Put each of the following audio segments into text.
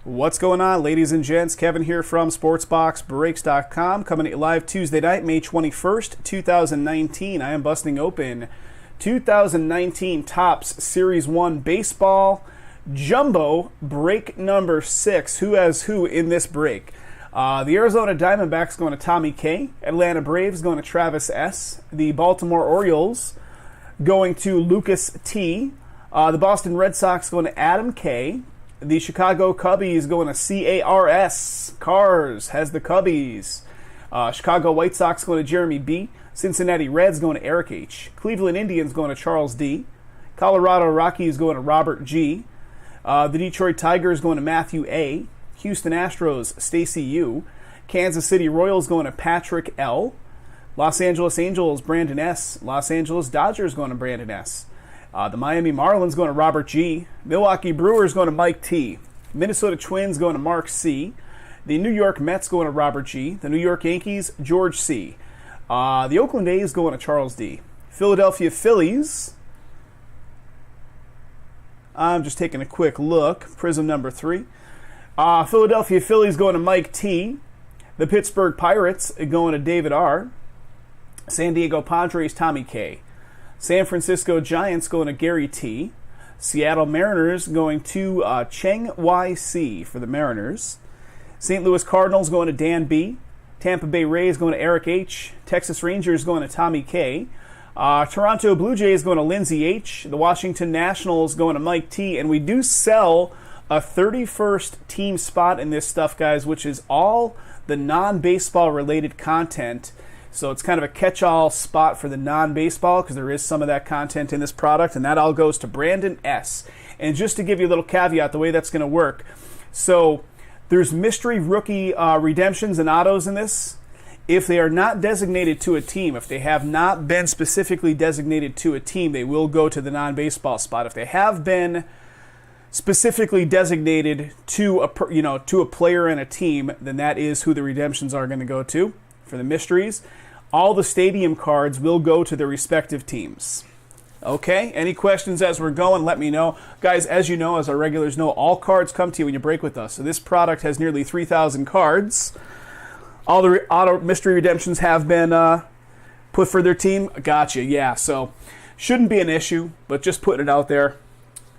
What's going on, ladies and gents? Kevin here from SportsBoxBreaks.com, coming at you live Tuesday night, May 21st, 2019. I am busting open 2019 Topps Series 1 Baseball Jumbo break number 6. Who has who in this break? The Arizona Diamondbacks going to Tommy K. Atlanta Braves going to Travis S. The Baltimore Orioles going to Lucas T. The Boston Red Sox going to Adam K. The Chicago Cubbies going to CARS. Cars has the Cubbies. Chicago White Sox going to Jeremy B. Cincinnati Reds going to Eric H. Cleveland Indians going to Charles D. Colorado Rockies going to Robert G. The Detroit Tigers going to Matthew A. Houston Astros Stacy U. Kansas City Royals going to Patrick L. Los Angeles Angels Brandon S. Los Angeles Dodgers going to Brandon S. The Miami Marlins going to Robert G. Milwaukee Brewers going to Mike T. Minnesota Twins going to Mark C. The New York Mets going to Robert G. The New York Yankees, George C. The Oakland A's going to Charles D. Philadelphia Phillies, I'm just taking a quick look. Prism number 3. Philadelphia Phillies going to Mike T. The Pittsburgh Pirates going to David R. San Diego Padres, Tommy K. San Francisco Giants going to Gary T. Seattle Mariners going to Cheng Y.C. for the Mariners. St. Louis Cardinals going to Dan B. Tampa Bay Rays going to Eric H. Texas Rangers going to Tommy K. Toronto Blue Jays going to Lindsay H. The Washington Nationals going to Mike T. And we do sell a 31st team spot in this stuff, guys, which is all the non-baseball related content. So it's kind of a catch-all spot for the non-baseball because there is some of that content in this product, and that all goes to Brandon S. And just to give you a little caveat, the way that's going to work, so there's mystery rookie redemptions and autos in this. If they are not designated to a team, if they have not been specifically designated to a team, they will go to the non-baseball spot. If they have been specifically designated to a player and a team, then that is who the redemptions are going to go to. For the mysteries, all the stadium cards will go to their respective teams. Okay, any questions as we're going, let me know. Guys, as you know, as our regulars know, all cards come to you when you break with us. So this product has nearly 3,000 cards. All the auto mystery redemptions have been put for their team. Gotcha, yeah, so shouldn't be an issue, but just putting it out there.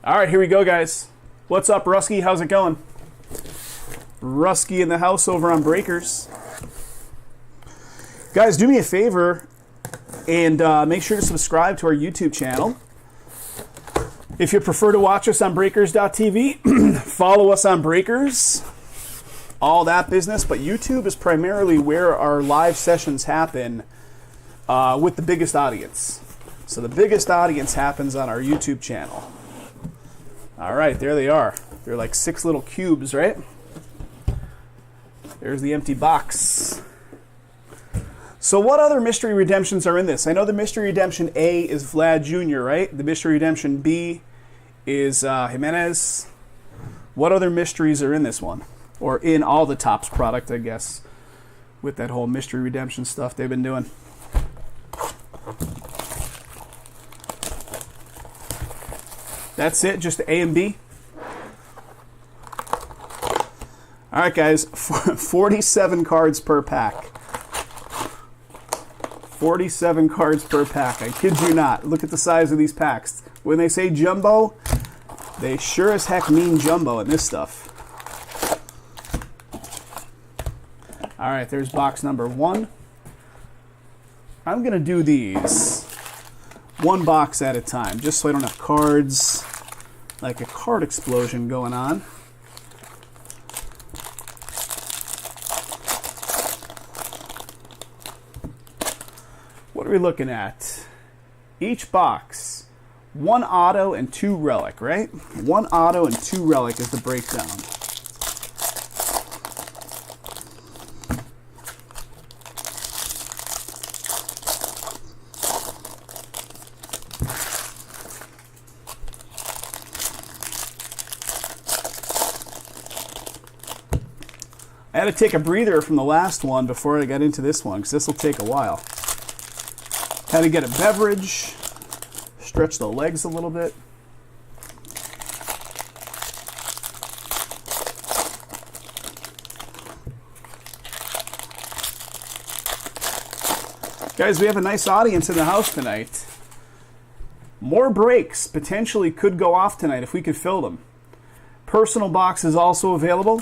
All right, here we go, guys. What's up, Rusky? How's it going? Rusky in the house over on Breakers. Guys, do me a favor and make sure to subscribe to our YouTube channel. If you prefer to watch us on Breakers.tv, follow us on Breakers, all that business. But YouTube is primarily where our live sessions happen with the biggest audience. So the biggest audience happens on our YouTube channel. All right, there they are. They're like 6 little cubes, right? There's the empty box. So what other mystery redemptions are in this? I know the mystery redemption A is Vlad Jr., right? The mystery redemption B is Jimenez. What other mysteries are in this one? Or in all the Topps product, I guess, with that whole mystery redemption stuff they've been doing. That's it, just A and B. All right, guys, 47 cards per pack. 47 cards per pack. I kid you not. Look at the size of these packs. When they say jumbo, they sure as heck mean jumbo in this stuff. All right, there's box number 1. I'm going to do these one box at a time, just so I don't have cards, like a card explosion going on. What are we looking at? Each box, 1 auto and 2 relic, right? 1 auto and 2 relic is the breakdown. I had to take a breather from the last one before I got into this one, because this will take a while. Had to get a beverage, stretch the legs a little bit. Guys, we have a nice audience in the house tonight. More breaks potentially could go off tonight if we could fill them. Personal box is also available.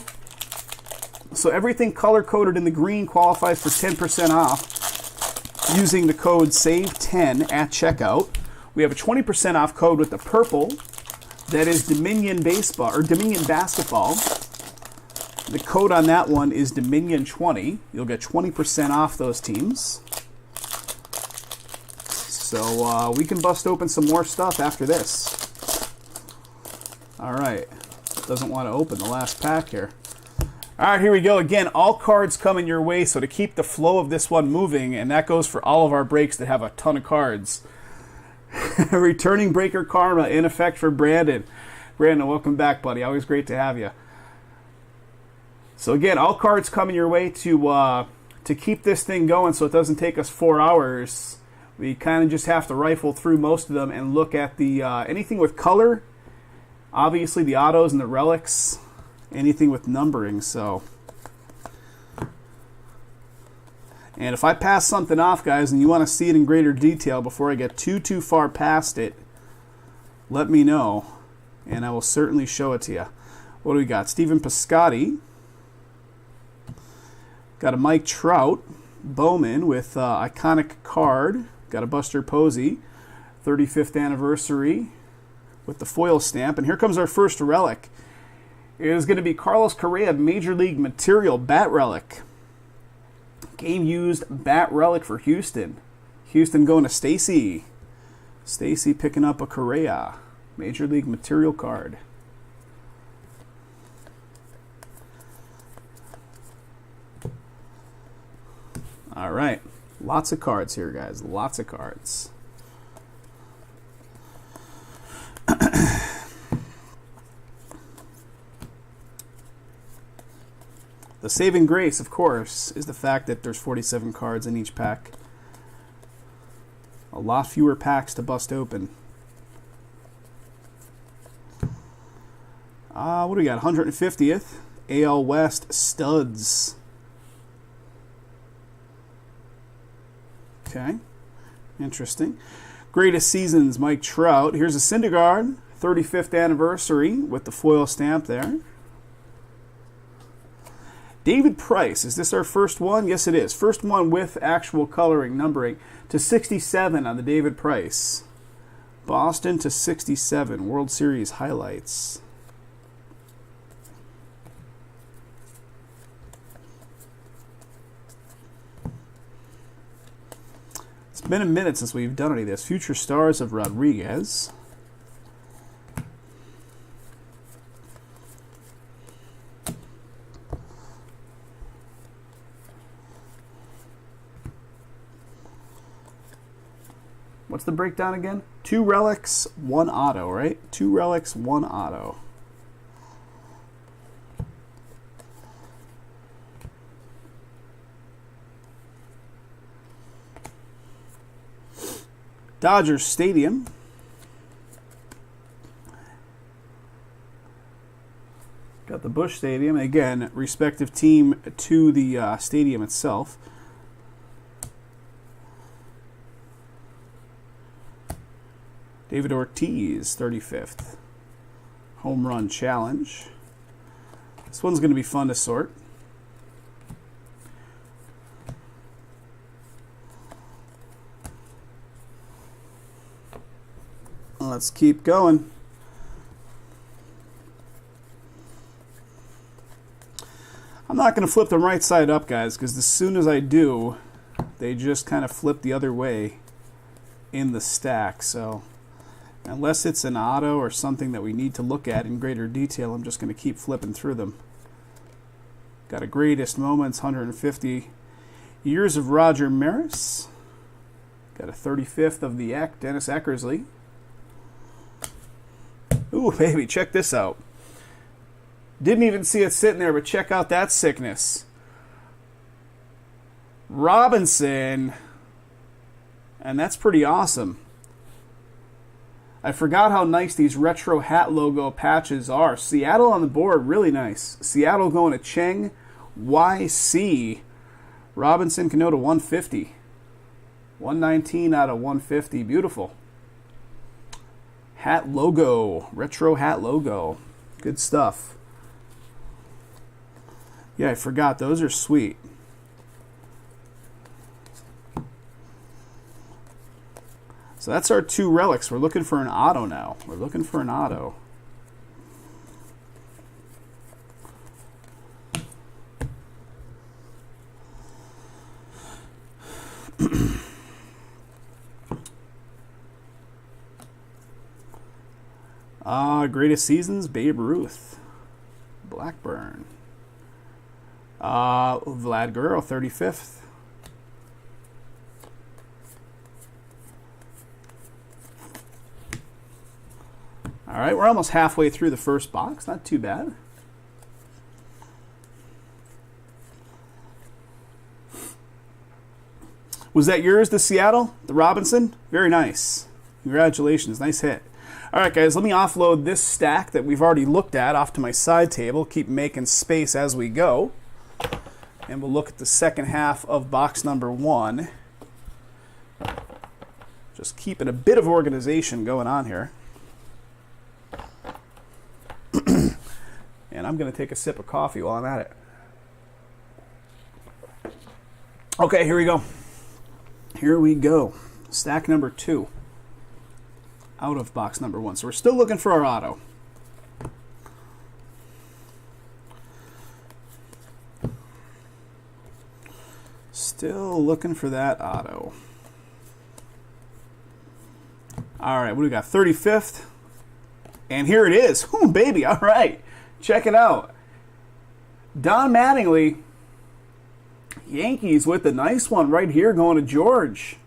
So everything color-coded in the green qualifies for 10% off using the code SAVE10 at checkout. We have a 20% off code with the purple. That is Dominion Baseball or Dominion Basketball. The code on that one is Dominion20. You'll get 20% off those teams. So we can bust open some more stuff after this. All right. Doesn't want to open the last pack here. All right, here we go. Again, all cards coming your way, so to keep the flow of this one moving, and that goes for all of our breaks that have a ton of cards. Returning Breaker Karma in effect for Brandon. Brandon, welcome back, buddy. Always great to have you. So again, all cards coming your way to keep this thing going so it doesn't take us 4 hours. We kind of just have to rifle through most of them and look at the anything with color, obviously the autos and the relics, anything with numbering. So, and if I pass something off, guys, and you want to see it in greater detail before I get too far past it, let me know, and I will certainly show it to you. What do we got? Stephen Piscotty. Got a Mike Trout Bowman with iconic card. Got a Buster Posey 35th anniversary with the foil stamp. And here comes our first relic. It is going to be Carlos Correa Major League Material Bat Relic. Game used Bat Relic for Houston. Houston going to Stacy. Stacy picking up a Correa Major League Material card. All right. Lots of cards here, guys. Lots of cards. The saving grace, of course, is the fact that there's 47 cards in each pack. A lot fewer packs to bust open. What do we got? 150th. AL West Studs. Okay, interesting. Greatest Seasons, Mike Trout. Here's a Syndergaard, 35th anniversary with the foil stamp there. David Price, is this our first one? Yes, it is. First one with actual coloring, numbering to 67 on the David Price. Boston to 67, World Series highlights. It's been a minute since we've done any of this. Future Stars of Rodriguez. What's the breakdown again? 2 relics, 1 auto, right? 2 relics, 1 auto. Dodgers Stadium. Got the Busch Stadium. Again, respective team to the stadium itself. David Ortiz, 35th. Home Run Challenge. This one's going to be fun to sort. Let's keep going. I'm not going to flip them right side up, guys, because as soon as I do, they just kind of flip the other way in the stack. So unless it's an auto or something that we need to look at in greater detail, I'm just going to keep flipping through them. Got a Greatest Moments, 150 years of Roger Maris. Got a 35th of the Eck, Dennis Eckersley. Ooh, baby, check this out. Didn't even see it sitting there, but check out that sickness. Robinson. And that's pretty awesome. I forgot how nice these retro hat logo patches are. Seattle on the board, really nice. Seattle going to Cheng YC. Robinson Cano to 150. 119 out of 150. Beautiful. Hat logo. Retro hat logo. Good stuff. Yeah, I forgot. Those are sweet. So that's our 2 relics. We're looking for an auto now. We're looking for an auto. Greatest seasons, Babe Ruth. Blackburn. Vlad Guerrero, 35th. All right, we're almost halfway through the first box. Not too bad. Was that yours, the Seattle? The Robinson? Very nice. Congratulations. Nice hit. All right, guys, let me offload this stack that we've already looked at off to my side table. Keep making space as we go. And we'll look at the second half of box number 1. Just keeping a bit of organization going on here. And I'm going to take a sip of coffee while I'm at it. Okay, here we go. Here we go. Stack number 2. Out of box number 1. So we're still looking for our auto. Still looking for that auto. All right, what do we got? 35th. And here it is. Ooh, baby. All right. Check it out. Don Mattingly. Yankees with the nice one right here going to George.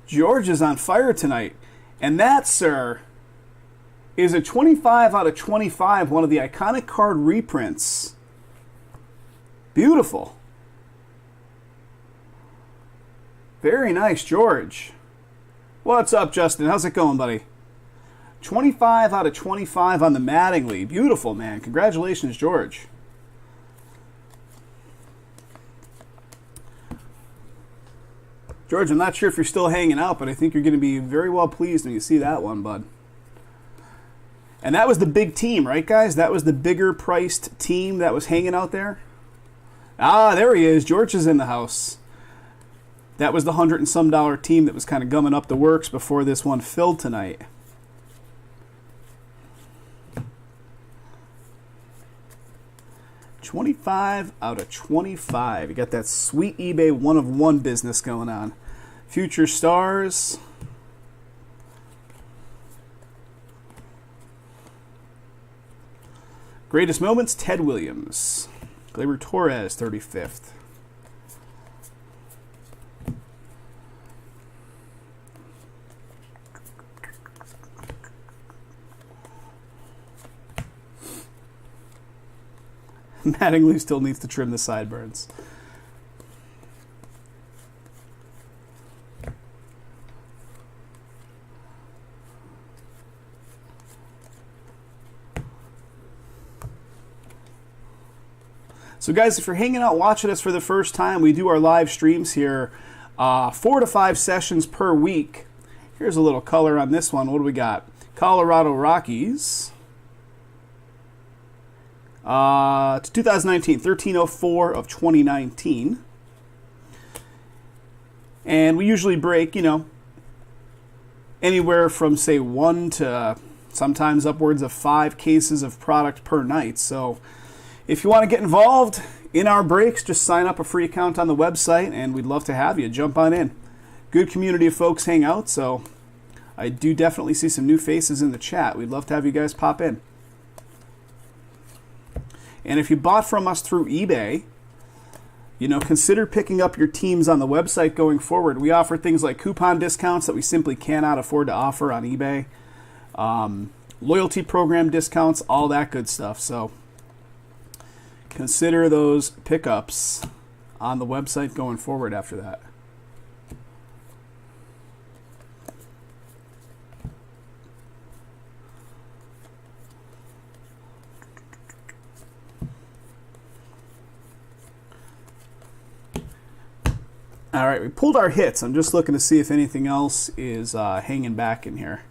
George is on fire tonight. And that, sir, is a 25 out of 25, one of the iconic card reprints. Beautiful. Very nice, George. What's up, Justin? How's it going, buddy? 25 out of 25 on the Mattingly. Beautiful, man. Congratulations, George. George, I'm not sure if you're still hanging out, but I think you're going to be very well pleased when you see that one, bud. And that was the big team, right, guys? That was the bigger priced team that was hanging out there. Ah, there he is. George is in the house. That was the $100 and some team that was kind of gumming up the works before this one filled tonight. $25 out of 25. You got that sweet eBay 1-of-1 business going on. Future stars. Greatest moments, Ted Williams. Gleyber Torres, 35th. Mattingly still needs to trim the sideburns. So guys, if you're hanging out watching us for the first time, we do our live streams here 4 to 5 sessions per week. Here's a little color on this one. What do we got? Colorado Rockies. To 2019, 1304 of 2019. And we usually break, anywhere from, say, 1 to sometimes upwards of 5 cases of product per night. So if you want to get involved in our breaks, just sign up a free account on the website, and we'd love to have you. Jump on in. Good community of folks hang out, so I do definitely see some new faces in the chat. We'd love to have you guys pop in. And if you bought from us through eBay, consider picking up your teams on the website going forward. We offer things like coupon discounts that we simply cannot afford to offer on eBay, loyalty program discounts, all that good stuff. So consider those pickups on the website going forward after that. All right, we pulled our hits. I'm just looking to see if anything else is hanging back in here.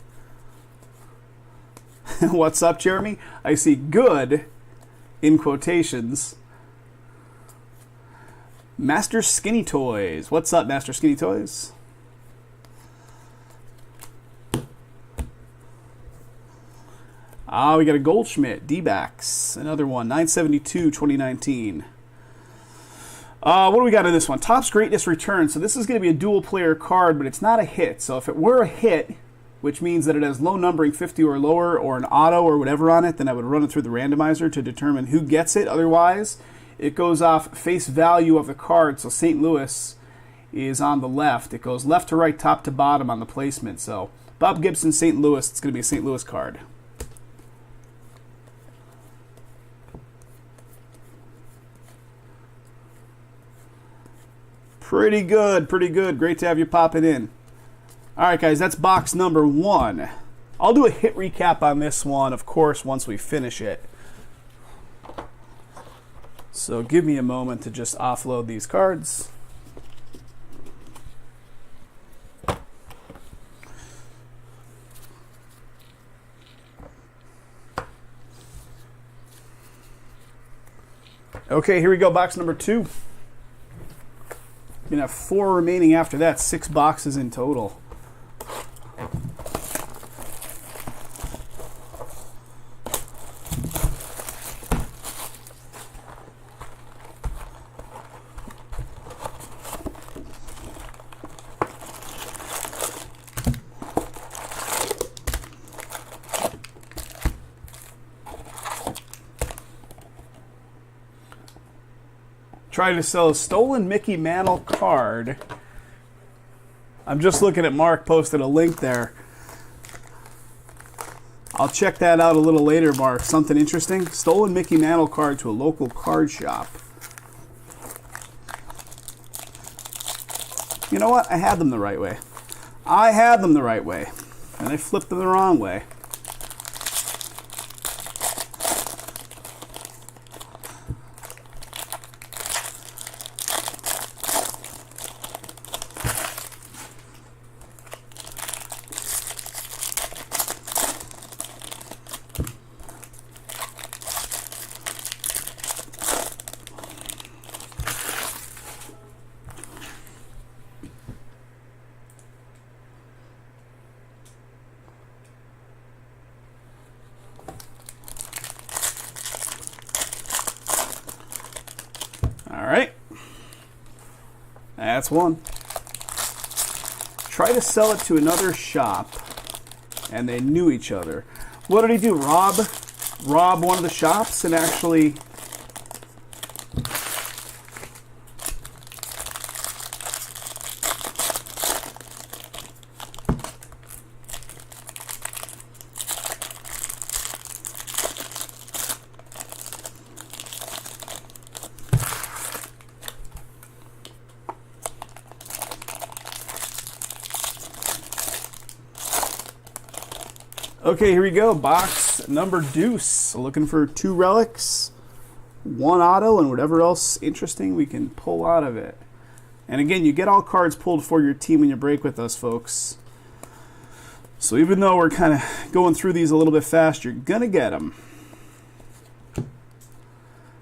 What's up, Jeremy? I see good in quotations. Master Skinny Toys. What's up, Master Skinny Toys? We got a Goldschmidt, D-backs. Another one, 972, 2019. What do we got in this one? Topps Greatness Return. So this is going to be a dual player card, but it's not a hit. So if it were a hit, which means that it has low numbering, 50 or lower, or an auto or whatever on it, then I would run it through the randomizer to determine who gets it. Otherwise, it goes off face value of the card. So St. Louis is on the left. It goes left to right, top to bottom on the placement. So Bob Gibson, St. Louis. It's going to be a St. Louis card. Pretty good, pretty good. Great to have you popping in. All right, guys, that's box number 1. I'll do a hit recap on this one, of course, once we finish it. So give me a moment to just offload these cards. Okay, here we go, box number 2. You're going to have 4 remaining after that, 6 boxes in total. Trying to sell a stolen Mickey Mantle card. I'm just looking at Mark posted a link there. I'll check that out a little later, Mark. Something interesting? Stolen Mickey Mantle card to a local card shop. You know what? I had them the right way. I had them the right way. And I flipped them the wrong way. That's one. Try to sell it to another shop, and they knew each other. What did he do? Rob one of the shops and actually... Okay, here we go. Box number deuce. Looking for 2 relics, 1 auto, and whatever else interesting we can pull out of it. And again, you get all cards pulled for your team when you break with us, folks. So even though we're kind of going through these a little bit fast, you're going to get them.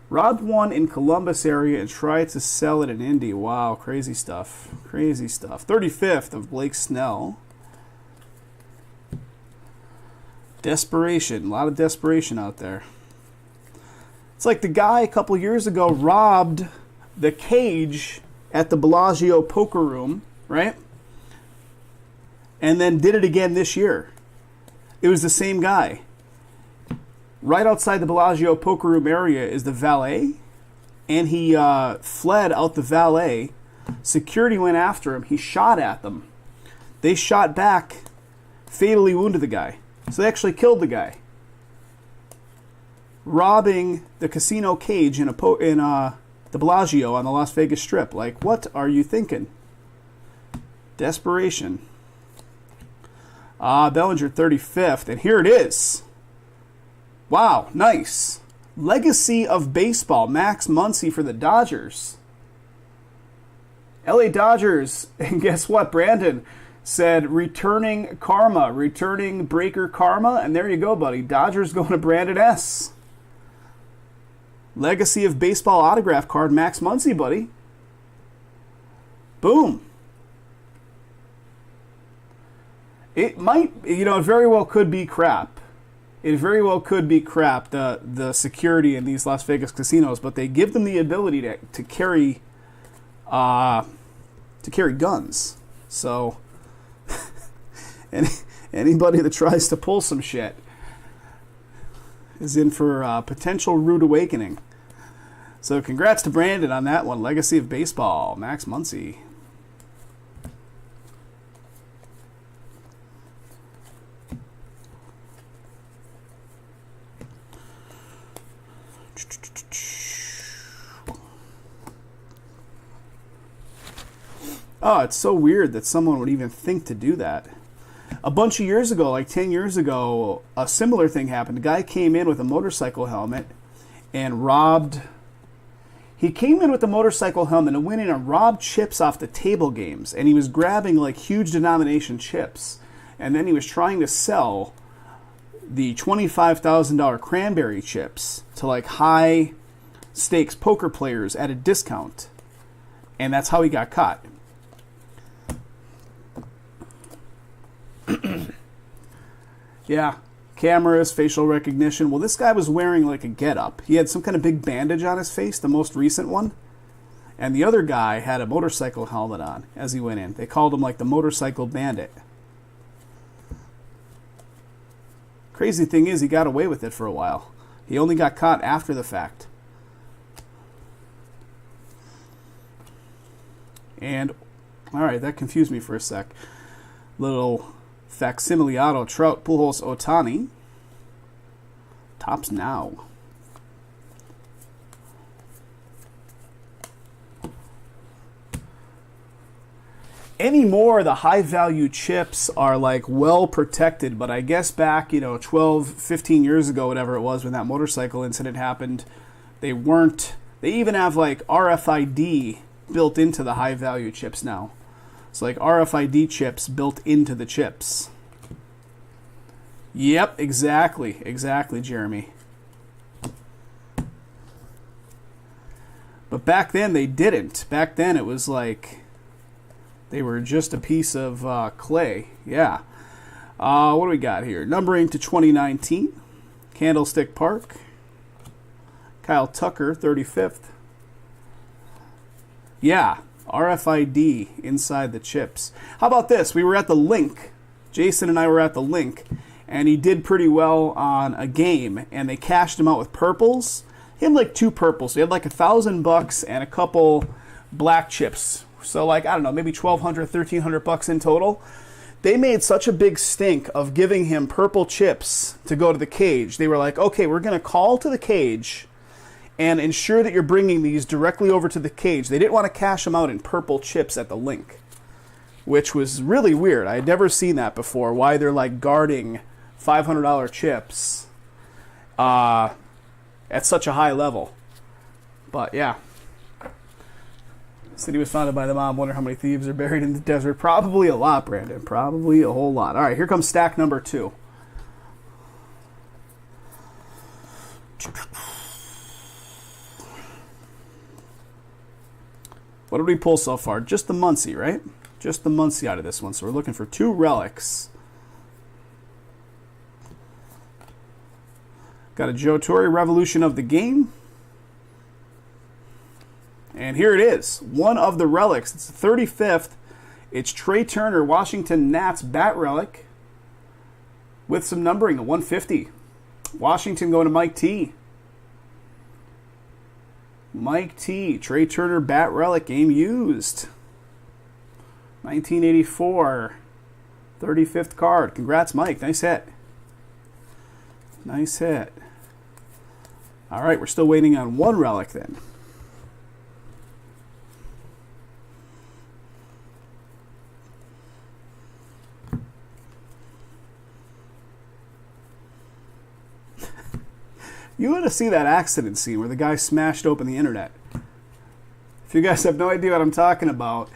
Robbed one in Columbus area and tried to sell it in Indy. Wow, crazy stuff. Crazy stuff. 35th of Blake Snell. Desperation. A lot of desperation out there. It's like the guy a couple years ago robbed the cage at the Bellagio poker room, right? And then did it again this year. It was the same guy. Right outside the Bellagio poker room area is the valet, and he fled out the valet. Security went after him. He shot at them. They shot back, fatally wounded the guy. So they actually killed the guy. Robbing the casino cage in the Bellagio on the Las Vegas Strip. Like, what are you thinking? Desperation. Bellinger 35th, and here it is. Wow, nice. Legacy of Baseball, Max Muncy for the Dodgers. LA Dodgers, and guess what, Brandon said returning karma, returning breaker karma, and there you go, buddy. Dodgers going to Brandon S. Legacy of Baseball autograph card, Max Muncy, buddy. Boom. It might, it very well could be crap. It very well could be crap, the security in these Las Vegas casinos, but they give them the ability to carry guns. So anybody that tries to pull some shit is in for a potential rude awakening. So congrats to Brandon on that one. Legacy of Baseball, Max Muncy. Oh, it's so weird that someone would even think to do that. A bunch of years ago, like 10 years ago, a similar thing happened. A guy came in with a motorcycle helmet and robbed... He came in with the motorcycle helmet and went in and robbed chips off the table games. And he was grabbing like huge denomination chips. And then he was trying to sell the $25,000 cranberry chips to like high stakes poker players at a discount. And that's how he got caught. Yeah, cameras, facial recognition. Well, this guy was wearing like a getup. He had some kind of big bandage on his face, the most recent one. And the other guy had a motorcycle helmet on as he went in. They called him like the motorcycle bandit. Crazy thing is, he got away with it for a while. He only got caught after the fact. And, alright, that confused me for a sec. Little facsimile auto Trout, Pujols, Ohtani. Tops now. Anymore, the high value chips are like well protected, but I guess back 12 15 years ago, whatever it was, when that motorcycle incident happened, they weren't. They even have like RFID built into the high value chips now. It's like RFID chips built into the chips. Yep, exactly, Jeremy. But back then they didn't. Back then it was like they were just a piece of clay. Yeah. What do we got here? Numbering to 2019. Candlestick Park. Kyle Tucker, 35th. Yeah. RFID inside the chips. How about this? We were at the link. Jason and I were at the link, and he did pretty well on a game, and they cashed him out with purples. He had like 2 purples. So he had like $1,000 and a couple black chips. So like, I don't know, maybe $1,200, $1,300 in total. They made such a big stink of giving him purple chips to go to the cage. They were like, okay, we're going to call to the cage and ensure that you're bringing these directly over to the cage. They didn't want to cash them out in purple chips at the link, which was really weird. I had never seen that before, why they're like guarding $500 chips at such a high level. But yeah. City was founded by the mob. Wonder how many thieves are buried in the desert. Probably a lot, Brandon. Probably a whole lot. All right, here comes stack number 2. What did we pull so far? Just the Muncy, right? Just the Muncy out of this one. So we're looking for 2 relics. Got a Joe Torre Revolution of the Game. And here it is. One of the relics. It's the 35th. It's Trey Turner, Washington Nats bat relic with some numbering, a 150. Washington going to Mike T. Mike T. Trey Turner bat relic, game used. 1984. 35th card. Congrats, Mike. Nice hit. Nice hit. All right, we're still waiting on 1 relic then. You want to see that accident scene where the guy smashed open the internet. If you guys have no idea what I'm talking about,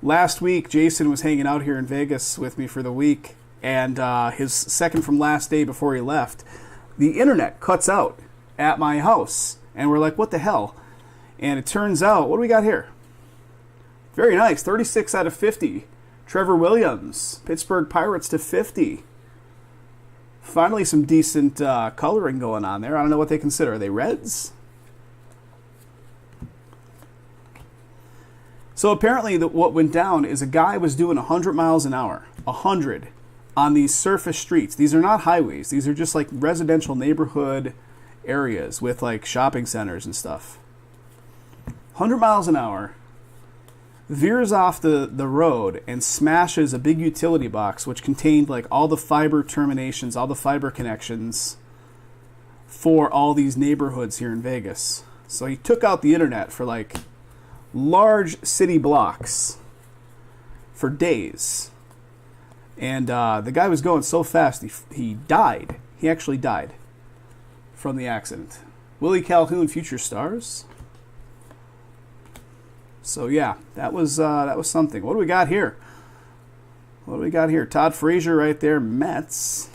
last week Jason was hanging out here in Vegas with me for the week, and his second from last day before he left, the internet cuts out at my house. And we're like, what the hell? And it turns out, what do we got here? Very nice, 36 out of 50. Trevor Williams, Pittsburgh Pirates to 50. Finally some decent coloring going on there. I don't know what they consider. Are they reds? So apparently what went down is a guy was doing 100 miles an hour. 100 on these surface streets. These are not highways. These are just like residential neighborhood areas with like shopping centers and stuff. 100 miles an hour. Veers off the road and smashes a big utility box which contained like all the fiber terminations, all the fiber connections for all these neighborhoods here in Vegas. So he took out the internet for like large city blocks for days. And the guy was going so fast, he died. He actually died from the accident. Willie Calhoun, future stars. So yeah, that was something. What do we got here? What do we got here? Todd Frazier right there, Mets.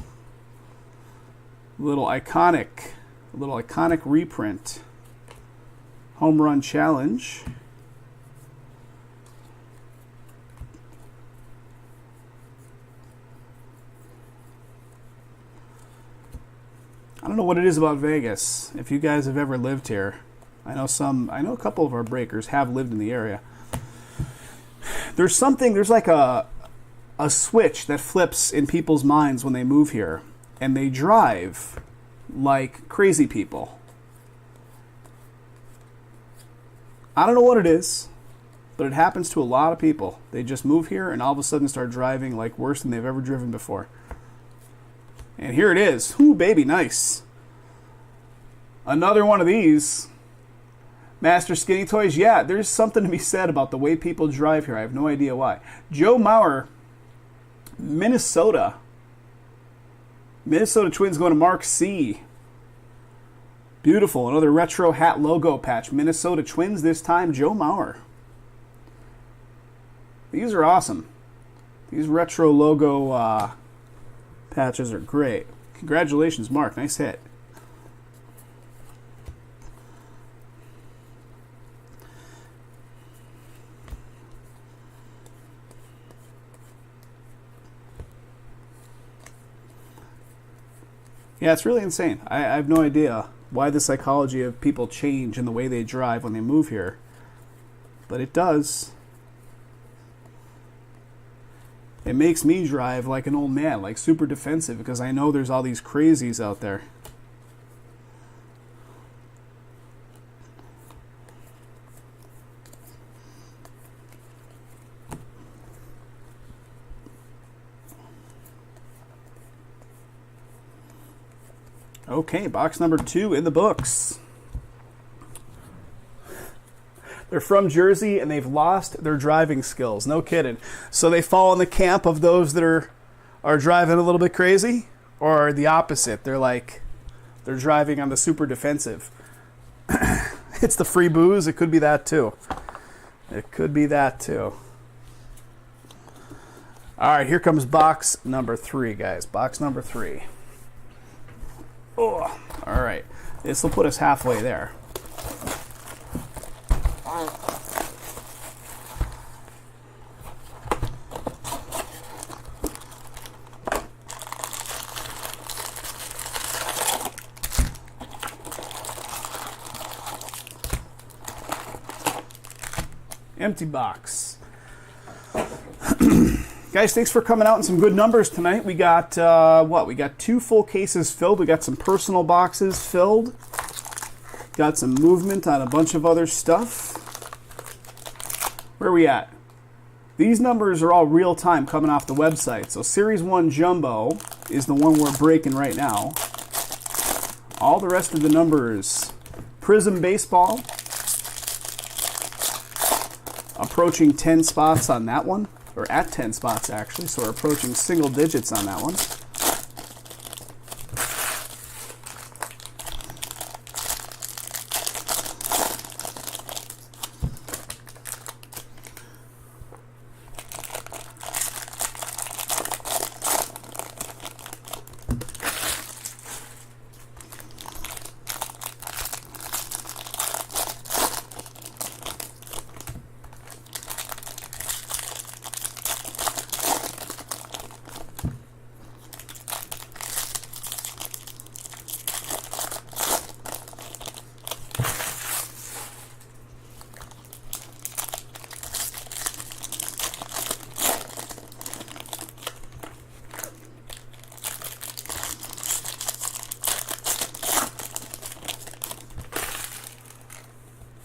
A little iconic reprint. Home run challenge. I don't know what it is about Vegas. If you guys have ever lived here, I know a couple of our breakers have lived in the area. There's like a switch that flips in people's minds when they move here, and they drive like crazy people. I don't know what it is, but it happens to a lot of people. They just move here and all of a sudden start driving like worse than they've ever driven before. And here it is. Ooh, baby, nice. Another one of these. Master Skinny Toys. Yeah, there's something to be said about the way people drive here. I have no idea why. Joe Mauer, Minnesota. Minnesota Twins going to Mark C. Beautiful. Another retro hat logo patch. Minnesota Twins this time. Joe Mauer. These are awesome. These retro logo patches are great. Congratulations, Mark. Nice hit. Yeah, it's really insane. I have no idea why the psychology of people change in the way they drive when they move here. But it does. It makes me drive like an old man, like super defensive, because I know there's all these crazies out there. Okay, box number 2 in the books. They're from Jersey, and they've lost their driving skills. No kidding. So they fall in the camp of those that are driving a little bit crazy, or the opposite. They're driving on the super defensive. It's the free booze. It could be that too. It could be that too. All right, here comes box number 3, guys. Box number 3. Oh, all right. This will put us halfway there. Empty box. Guys, thanks for coming out in some good numbers tonight. We got, We got 2 full cases filled. We got some personal boxes filled. Got some movement on a bunch of other stuff. Where are we at? These numbers are all real time coming off the website. So Series 1 Jumbo is the one we're breaking right now. All the rest of the numbers. Prism Baseball. Approaching 10 spots on that one. Or at 10 spots, actually. So we're approaching single digits on that one.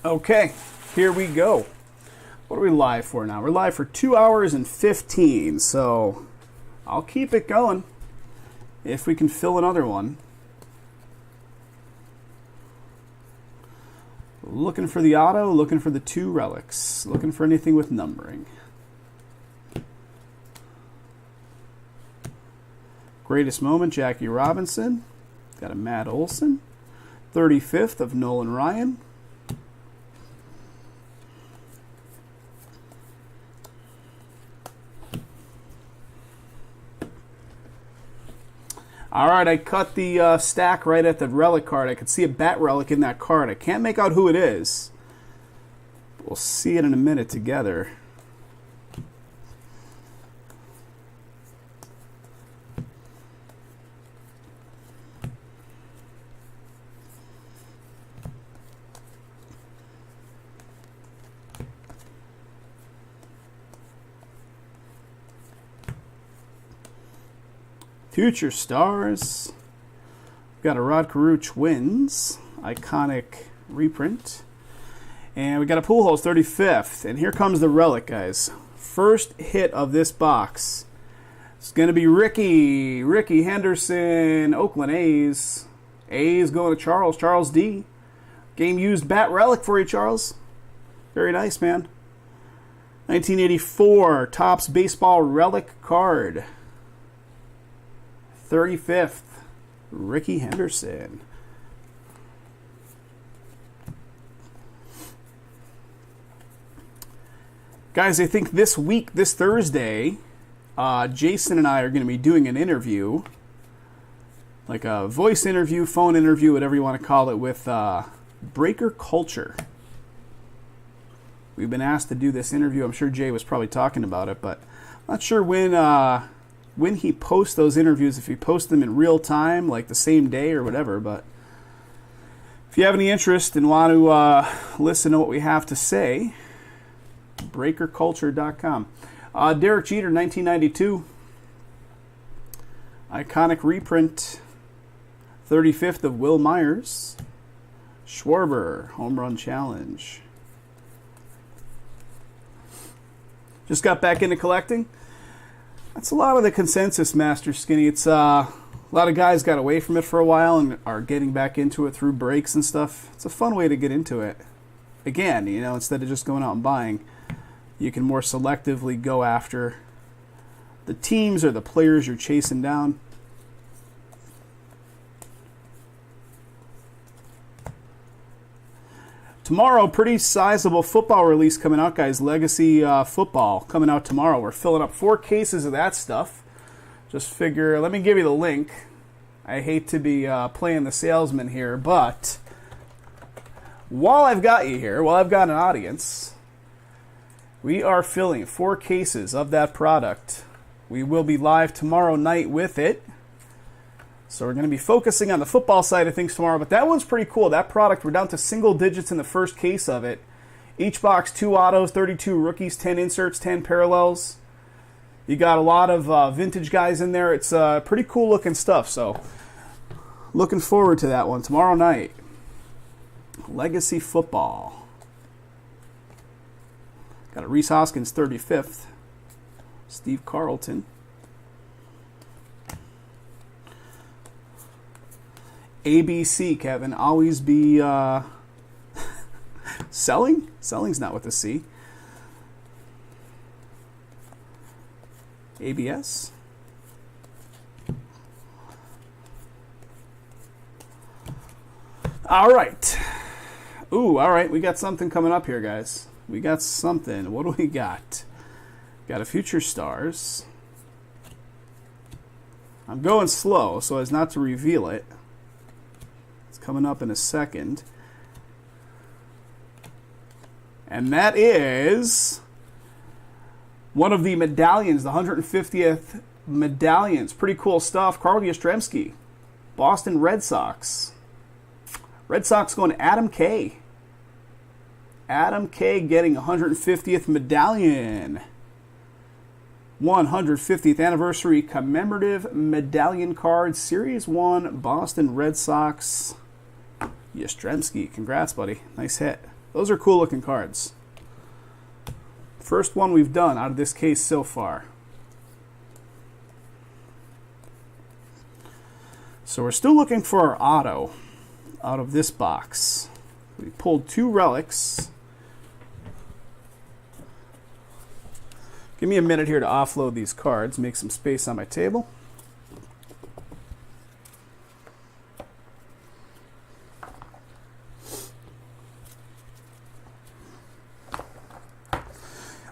Okay, here we go. What are we live for now? We're live for 2 hours and 15, so I'll keep it going if we can fill another one. Looking for the auto, looking for the 2 relics, looking for anything with numbering. Greatest moment, Jackie Robinson. Got a Matt Olson. 35th of Nolan Ryan. All right, I cut the stack right at the relic card. I could see a bat relic in that card. I can't make out who it is. We'll see it in a minute together. Future Stars. We've got a Rod Carew Twins, iconic reprint. And we got a Pujols 35th. And here comes the relic, guys. First hit of this box. It's going to be Ricky Henderson, Oakland A's. A's going to Charles D. Game used bat relic for you, Charles. Very nice, man. 1984 Topps Baseball relic card. 35th, Ricky Henderson. Guys, I think this week, this Thursday, Jason and I are going to be doing an interview, like a voice interview, phone interview, whatever you want to call it, with Breaker Culture. We've been asked to do this interview. I'm sure Jay was probably talking about it, but I'm not sure when he posts those interviews, if he posts them in real time, like the same day or whatever. But if you have any interest and want to listen to what we have to say, breakerculture.com. Derek Jeter, 1992. Iconic reprint. 35th of Will Myers. Schwarber, home run challenge. Just got back into collecting. That's a lot of the consensus, Master Skinny. It's a lot of guys got away from it for a while and are getting back into it through breaks and stuff. It's a fun way to get into it. Again, you know, instead of just going out and buying, you can more selectively go after the teams or the players you're chasing down. Tomorrow, pretty sizable football release coming out, guys. Legacy football coming out tomorrow. We're filling up 4 cases of that stuff. Just figure, let me give you the link. I hate to be playing the salesman here, but while I've got you here, while I've got an audience, we are filling 4 cases of that product. We will be live tomorrow night with it. So we're going to be focusing on the football side of things tomorrow, but that one's pretty cool. That product, we're down to single digits in the first case of it. Each box, 2 autos, 32 rookies, 10 inserts, 10 parallels. You got a lot of vintage guys in there. It's pretty cool looking stuff, so looking forward to that one tomorrow night. Legacy football. Got a Reese Hoskins 35th. Steve Carlton. ABC, Kevin. Always be selling? Selling's not with a C. ABS. All right. Ooh, all right. We got something coming up here, guys. We got something. What do we got? Got a Future Stars. I'm going slow so as not to reveal it. It's coming up in a second. And that is one of the medallions, the 150th medallions. Pretty cool stuff. Carl Yastrzemski, Boston Red Sox. Red Sox going to Adam K. Adam K getting 150th medallion. 150th anniversary commemorative medallion card. Series 1 Boston Red Sox. Yastrzemski. Congrats, buddy. Nice hit. Those are cool looking cards. First one we've done out of this case so far. So we're still looking for our auto out of this box. We pulled 2 relics. Give me a minute here to offload these cards, make some space on my table.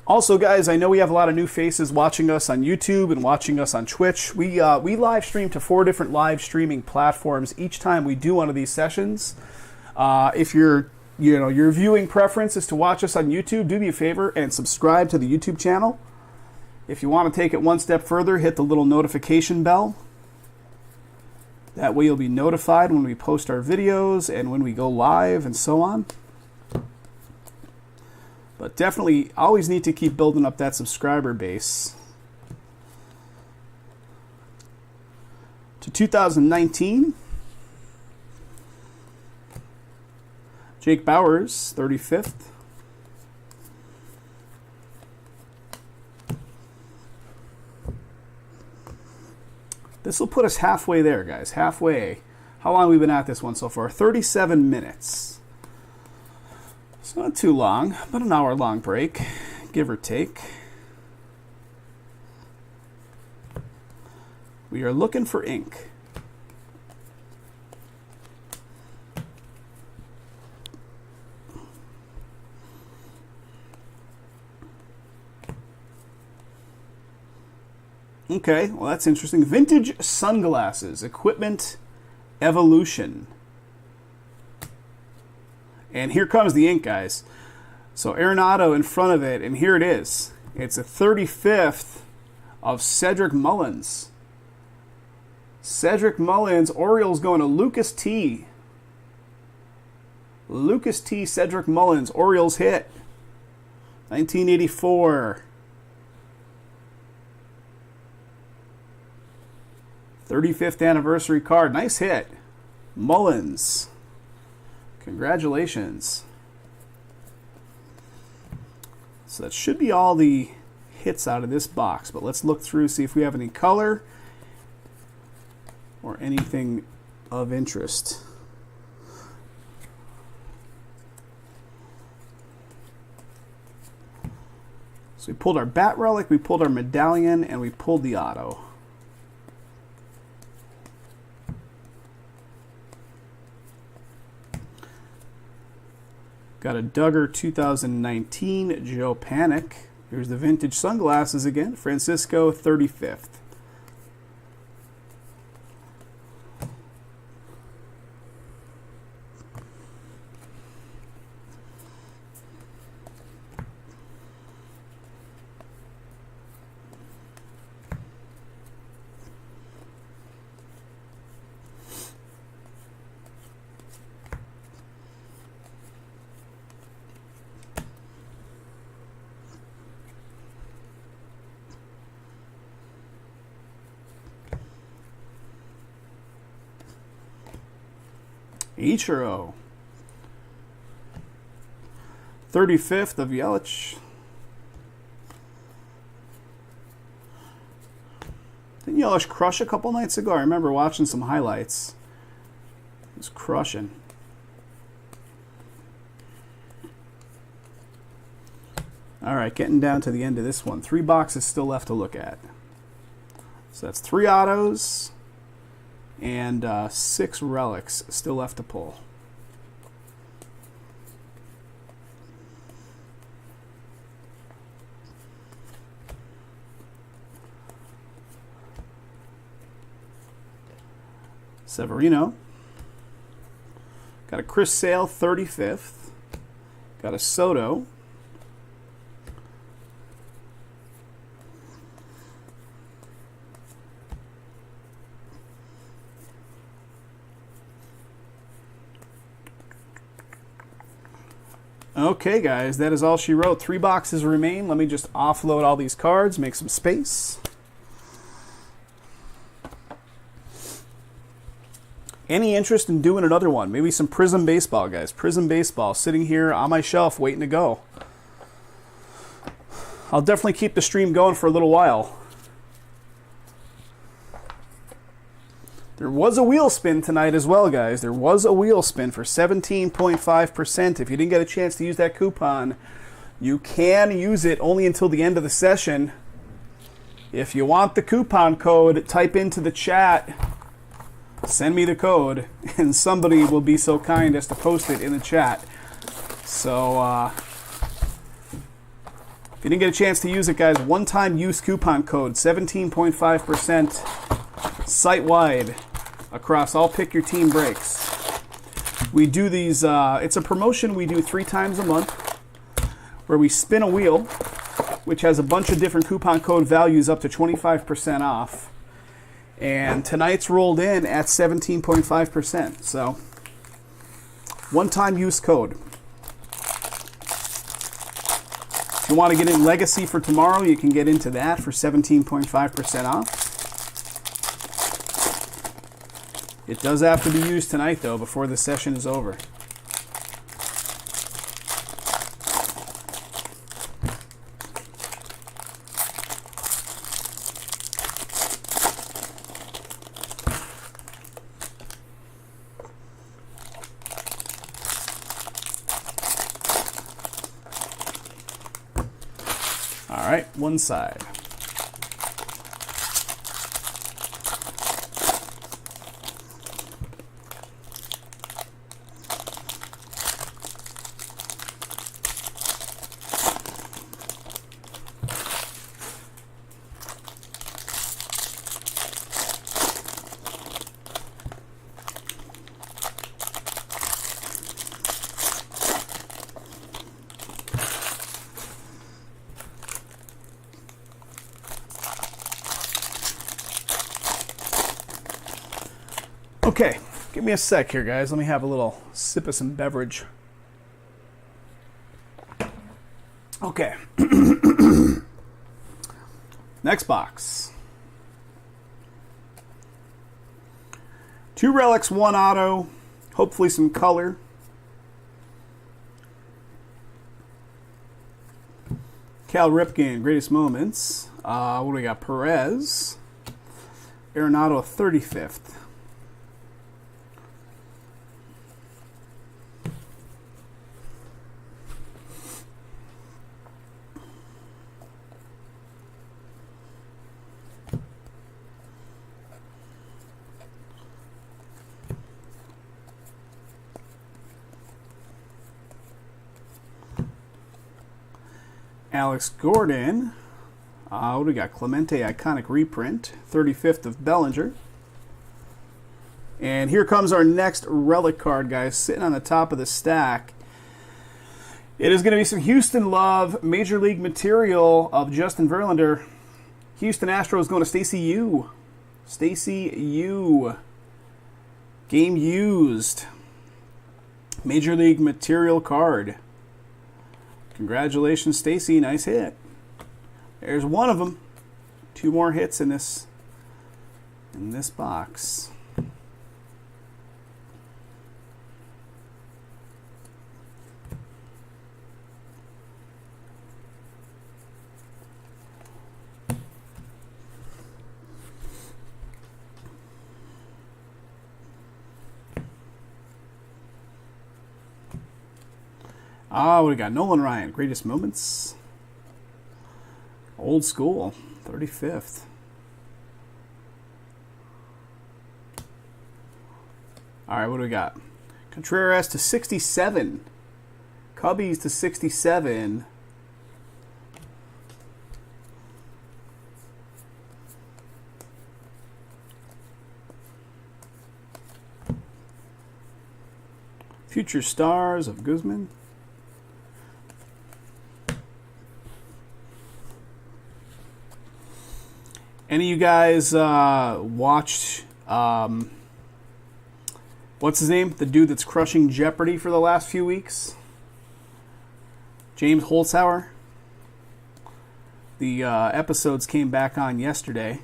Also, guys, I know we have a lot of new faces watching us on YouTube and watching us on Twitch. We live stream to 4 different live streaming platforms each time we do one of these sessions. If your viewing preference is to watch us on YouTube, do me a favor and subscribe to the YouTube channel. If you want to take it one step further, hit the little notification bell. That way you'll be notified when we post our videos and when we go live and so on. But definitely always need to keep building up that subscriber base. To 2019. Jake Bowers, 35th. This will put us halfway there, guys. Halfway. How long have we been at this one so far? 37 minutes. It's not too long, but an hour-long break, give or take. We are looking for ink. Okay, well that's interesting. Vintage sunglasses, equipment evolution. And here comes the ink, guys. So Arenado in front of it, and here it is. It's a 35th of Cedric Mullins. Cedric Mullins, Orioles going to Lucas T. Lucas T. Cedric Mullins, Orioles hit. 1984. 35th anniversary card. Nice hit. Mullins. Congratulations. So that should be all the hits out of this box, but let's look through, see if we have any color or anything of interest. So we pulled our bat relic, we pulled our medallion, and we pulled the auto. Got a Duggar 2019 Joe Panic. Here's the vintage sunglasses again. Francisco 35th. Ichiro. 35th of Yelich. Didn't Yelich crush a couple nights ago? I remember watching some highlights. He was crushing. All right, getting down to the end of this one. 3 boxes still left to look at. So that's 3 autos and 6 relics still left to pull. Severino. Got a Chris Sale 35th. Got a Soto. Okay, guys, that is all she wrote. 3 boxes remain. Let me just offload all these cards, make some space. Any interest in doing another one? Maybe some Prism Baseball, guys. Prism Baseball sitting here on my shelf waiting to go. I'll definitely keep the stream going for a little while. There was a wheel spin tonight as well, guys. There was a wheel spin for 17.5%. If you didn't get a chance to use that coupon, you can use it only until the end of the session. If you want the coupon code, type into the chat, send me the code, and somebody will be so kind as to post it in the chat. So, if you didn't get a chance to use it, guys, one-time use coupon code, 17.5% site-wide across all Pick Your Team breaks. We do these, it's a promotion we do 3 times a month where we spin a wheel, which has a bunch of different coupon code values up to 25% off. And tonight's rolled in at 17.5%. So, one-time use code. If you want to get in Legacy for tomorrow, you can get into that for 17.5% off. It does have to be used tonight, though, before the session is over. All right, one side. Okay, give me a sec here, guys. Let me have a little sip of some beverage. Okay. Next box. 2 relics, 1 auto. Hopefully some color. Cal Ripken, greatest moments. What do we got? Perez. Arenado, 35th. Alex Gordon. What do we got? Clemente, iconic reprint. 35th of Bellinger. And here comes our next relic card, guys, sitting on the top of the stack. It is going to be some Houston Love Major League material of Justin Verlander. Houston Astros going to Stacy Yu. Stacy Yu. Game used. Major League material card. Congratulations, Stacy. Nice hit. There's one of them. 2 more hits in this box. What do we got? Nolan Ryan, greatest moments. Old school, 35th. All right, what do we got? Contreras to 67. Cubbies to 67. Future Stars of Guzman. Any of you guys watched, what's his name? The dude that's crushing Jeopardy for the last few weeks? James Holzhauer. The episodes came back on yesterday.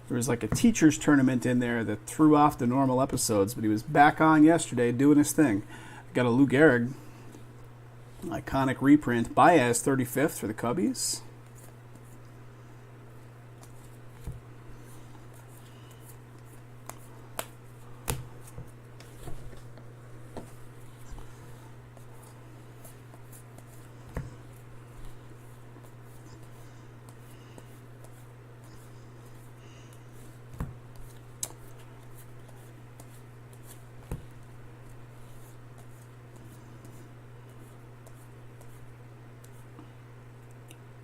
There was like a teacher's tournament in there that threw off the normal episodes, but he was back on yesterday doing his thing. Got a Lou Gehrig, iconic reprint. Baez, 35th for the Cubbies.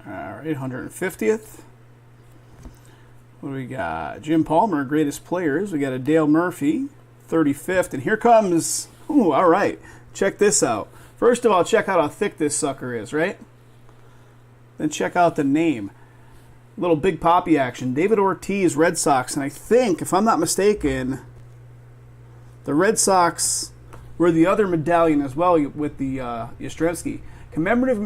All right, 150th. What do we got? Jim Palmer, greatest players. We got a Dale Murphy, 35th. And here comes, ooh, all right. Check this out. First of all, check out how thick this sucker is, right? Then check out the name. Little Big Papi action. David Ortiz, Red Sox. And I think, if I'm not mistaken, the Red Sox were the other medallion as well with the Yastrzemski. Commemorative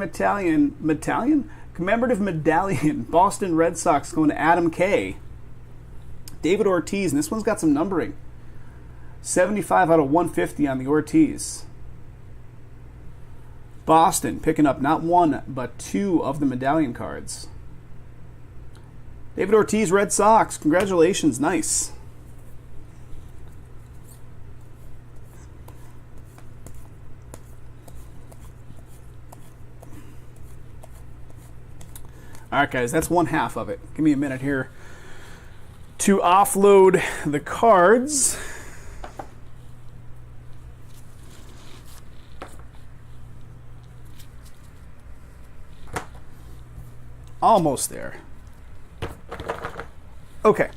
medallion, Boston Red Sox going to Adam K. David Ortiz, and this one's got some numbering. 75 out of 150 on the Ortiz. Boston picking up not one, but two of the medallion cards. David Ortiz, Red Sox, congratulations, nice. All right, guys, that's one half of it. Give me a minute here to offload the cards. Almost there. Okay.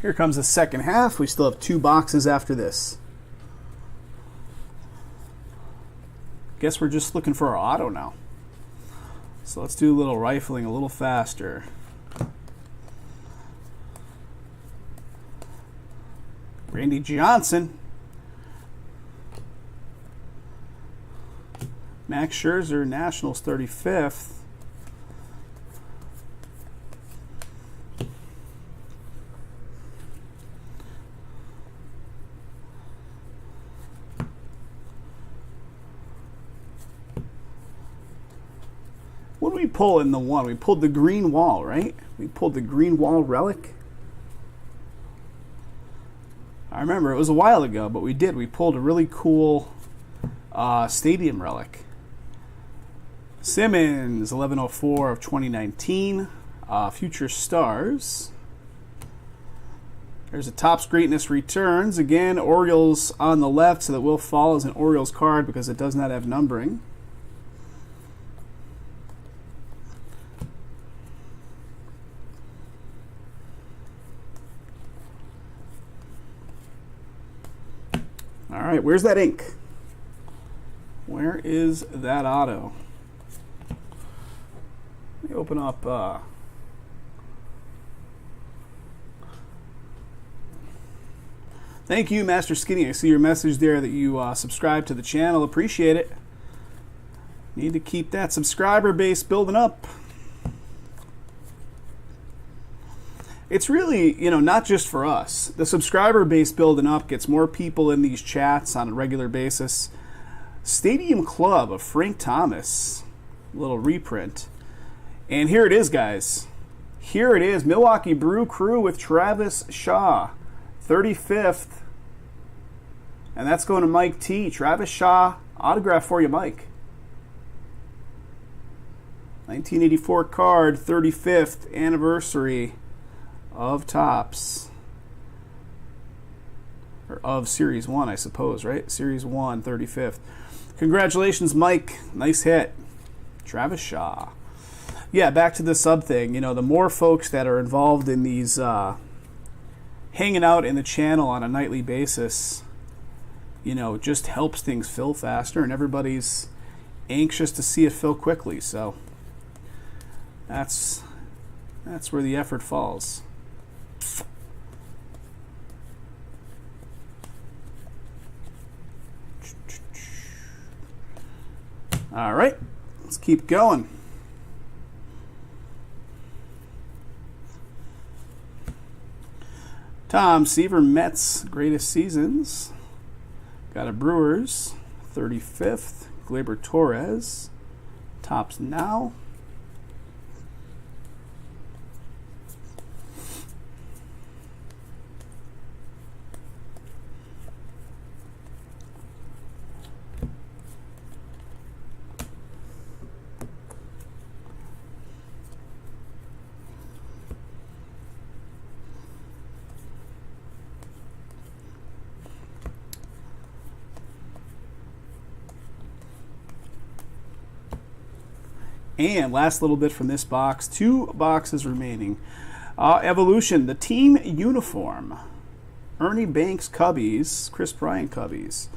Here comes the second half. We still have two boxes after this. Guess we're just looking for our auto now. So let's do a little rifling a little faster. Randy Johnson. Max Scherzer, Nationals, 35th. What did we pull in the one? We pulled the green wall, right? We pulled the green wall relic. I remember it was a while ago, but we did. We pulled a really cool stadium relic. Simmons, 1104 of 2019. Future Stars. There's a Topps Greatness Returns. Again, Orioles on the left, so that will fall as an Orioles card because it does not have numbering. All right, where's that ink? Where is that auto? Let me open up. Thank you, Master Skinny. I see your message there that you subscribe to the channel. Appreciate it. Need to keep that subscriber base building up. It's really, not just for us. The subscriber base building up gets more people in these chats on a regular basis. Stadium Club of Frank Thomas. Little reprint. And here it is, guys. Here it is. Milwaukee Brew Crew with Travis Shaw. 35th. And that's going to Mike T. Travis Shaw. Autograph for you, Mike. 1984 card. 35th anniversary of Topps, or of Series 1, I suppose, right? Series 1, 35th. Congratulations, Mike. Nice hit. Travis Shaw. Yeah, back to the sub thing. The more folks that are involved in these hanging out in the channel on a nightly basis, it just helps things fill faster, and everybody's anxious to see it fill quickly. So that's where the effort falls. All right, let's keep going. Tom Seaver, Mets, greatest seasons. Got a Brewers, 35th. Gleyber Torres, tops now. And last little bit from this box, 2 boxes remaining. Evolution, the team uniform. Ernie Banks Cubbies, Chris Bryant Cubbies.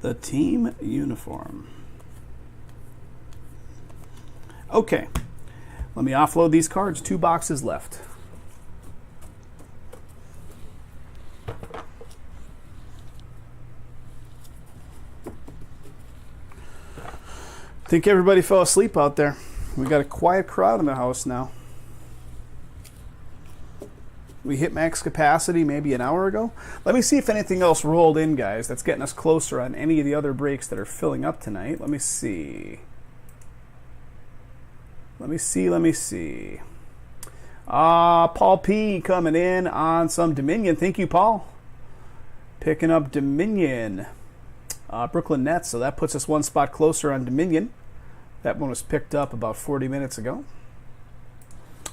The team uniform. Okay, let me offload these cards. 2 boxes left. I think everybody fell asleep out there. We got a quiet crowd in the house now. We hit max capacity maybe an hour ago. Let me see if anything else rolled in, guys, that's getting us closer on any of the other breaks that are filling up tonight. Let me see. Let me see. Paul P. coming in on some Dominion. Thank you, Paul. Picking up Dominion. Brooklyn Nets, so that puts us 1 spot closer on Dominion. That one was picked up about 40 minutes ago.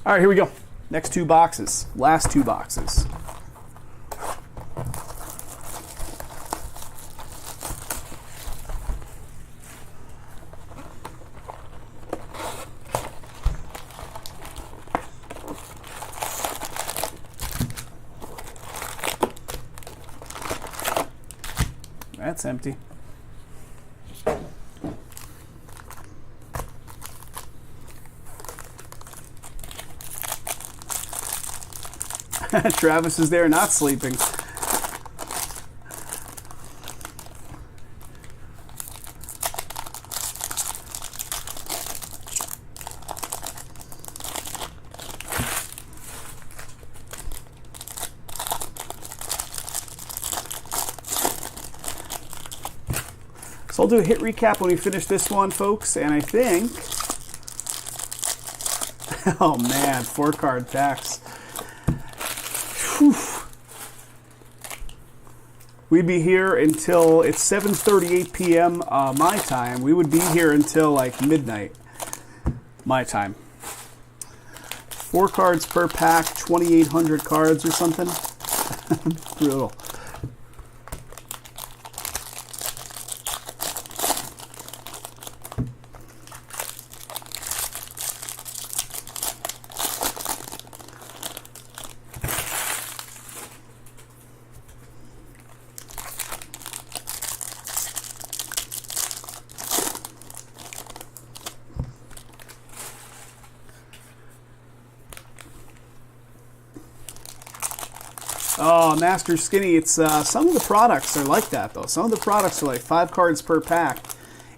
All right, here we go. Next 2 boxes. Last 2 boxes. That's empty. Travis is there not sleeping. So I'll do a hit recap when we finish this one, folks, and I think... Oh man, 4-card packs. Whew. We'd be here until it's 7:38 p.m. My time. We would be here until like midnight my time. 4 cards per pack, 2,800 cards or something. Brutal. Oh, Master Skinny, it's some of the products are like that, though. Some of the products are like 5 cards per pack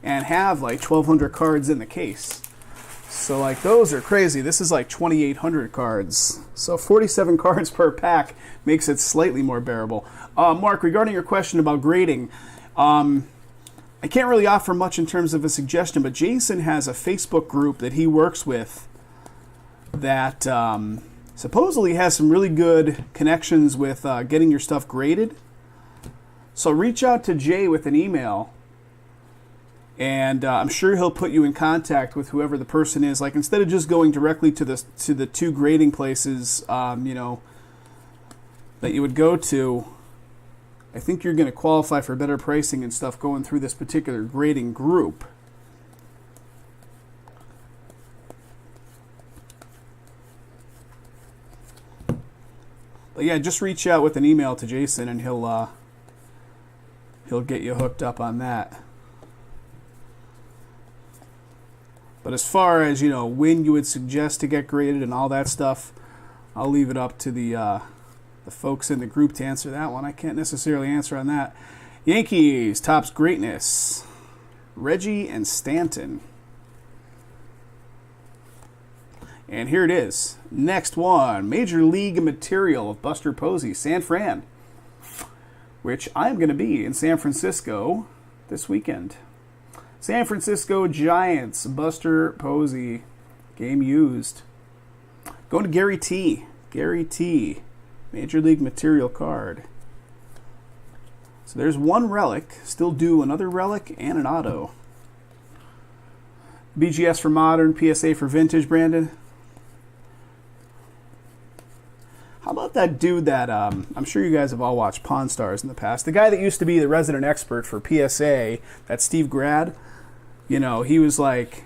and have like 1,200 cards in the case. So like those are crazy. This is like 2,800 cards. So 47 cards per pack makes it slightly more bearable. Mark, regarding your question about grading, I can't really offer much in terms of a suggestion, but Jason has a Facebook group that he works with that... supposedly has some really good connections with getting your stuff graded. So reach out to Jay with an email, and I'm sure he'll put you in contact with whoever the person is. Like instead of just going directly to the 2 grading places, that you would go to, I think you're going to qualify for better pricing and stuff going through this particular grading group. But yeah, just reach out with an email to Jason, and he'll get you hooked up on that. But as far as when you would suggest to get graded and all that stuff, I'll leave it up to the folks in the group to answer that one. I can't necessarily answer on that. Yankees, Topps Greatness, Reggie and Stanton. And here it is. Next one, Major League Material of Buster Posey, San Fran, which I'm going to be in San Francisco this weekend. San Francisco Giants, Buster Posey, game used. Going to Gary T. Gary T. Major League Material card. So there's one relic. Still due another relic and an auto. BGS for Modern, PSA for Vintage, Brandon. How about that dude that, I'm sure you guys have all watched Pawn Stars in the past. The guy that used to be the resident expert for PSA, that Steve Grad. You know, he was like,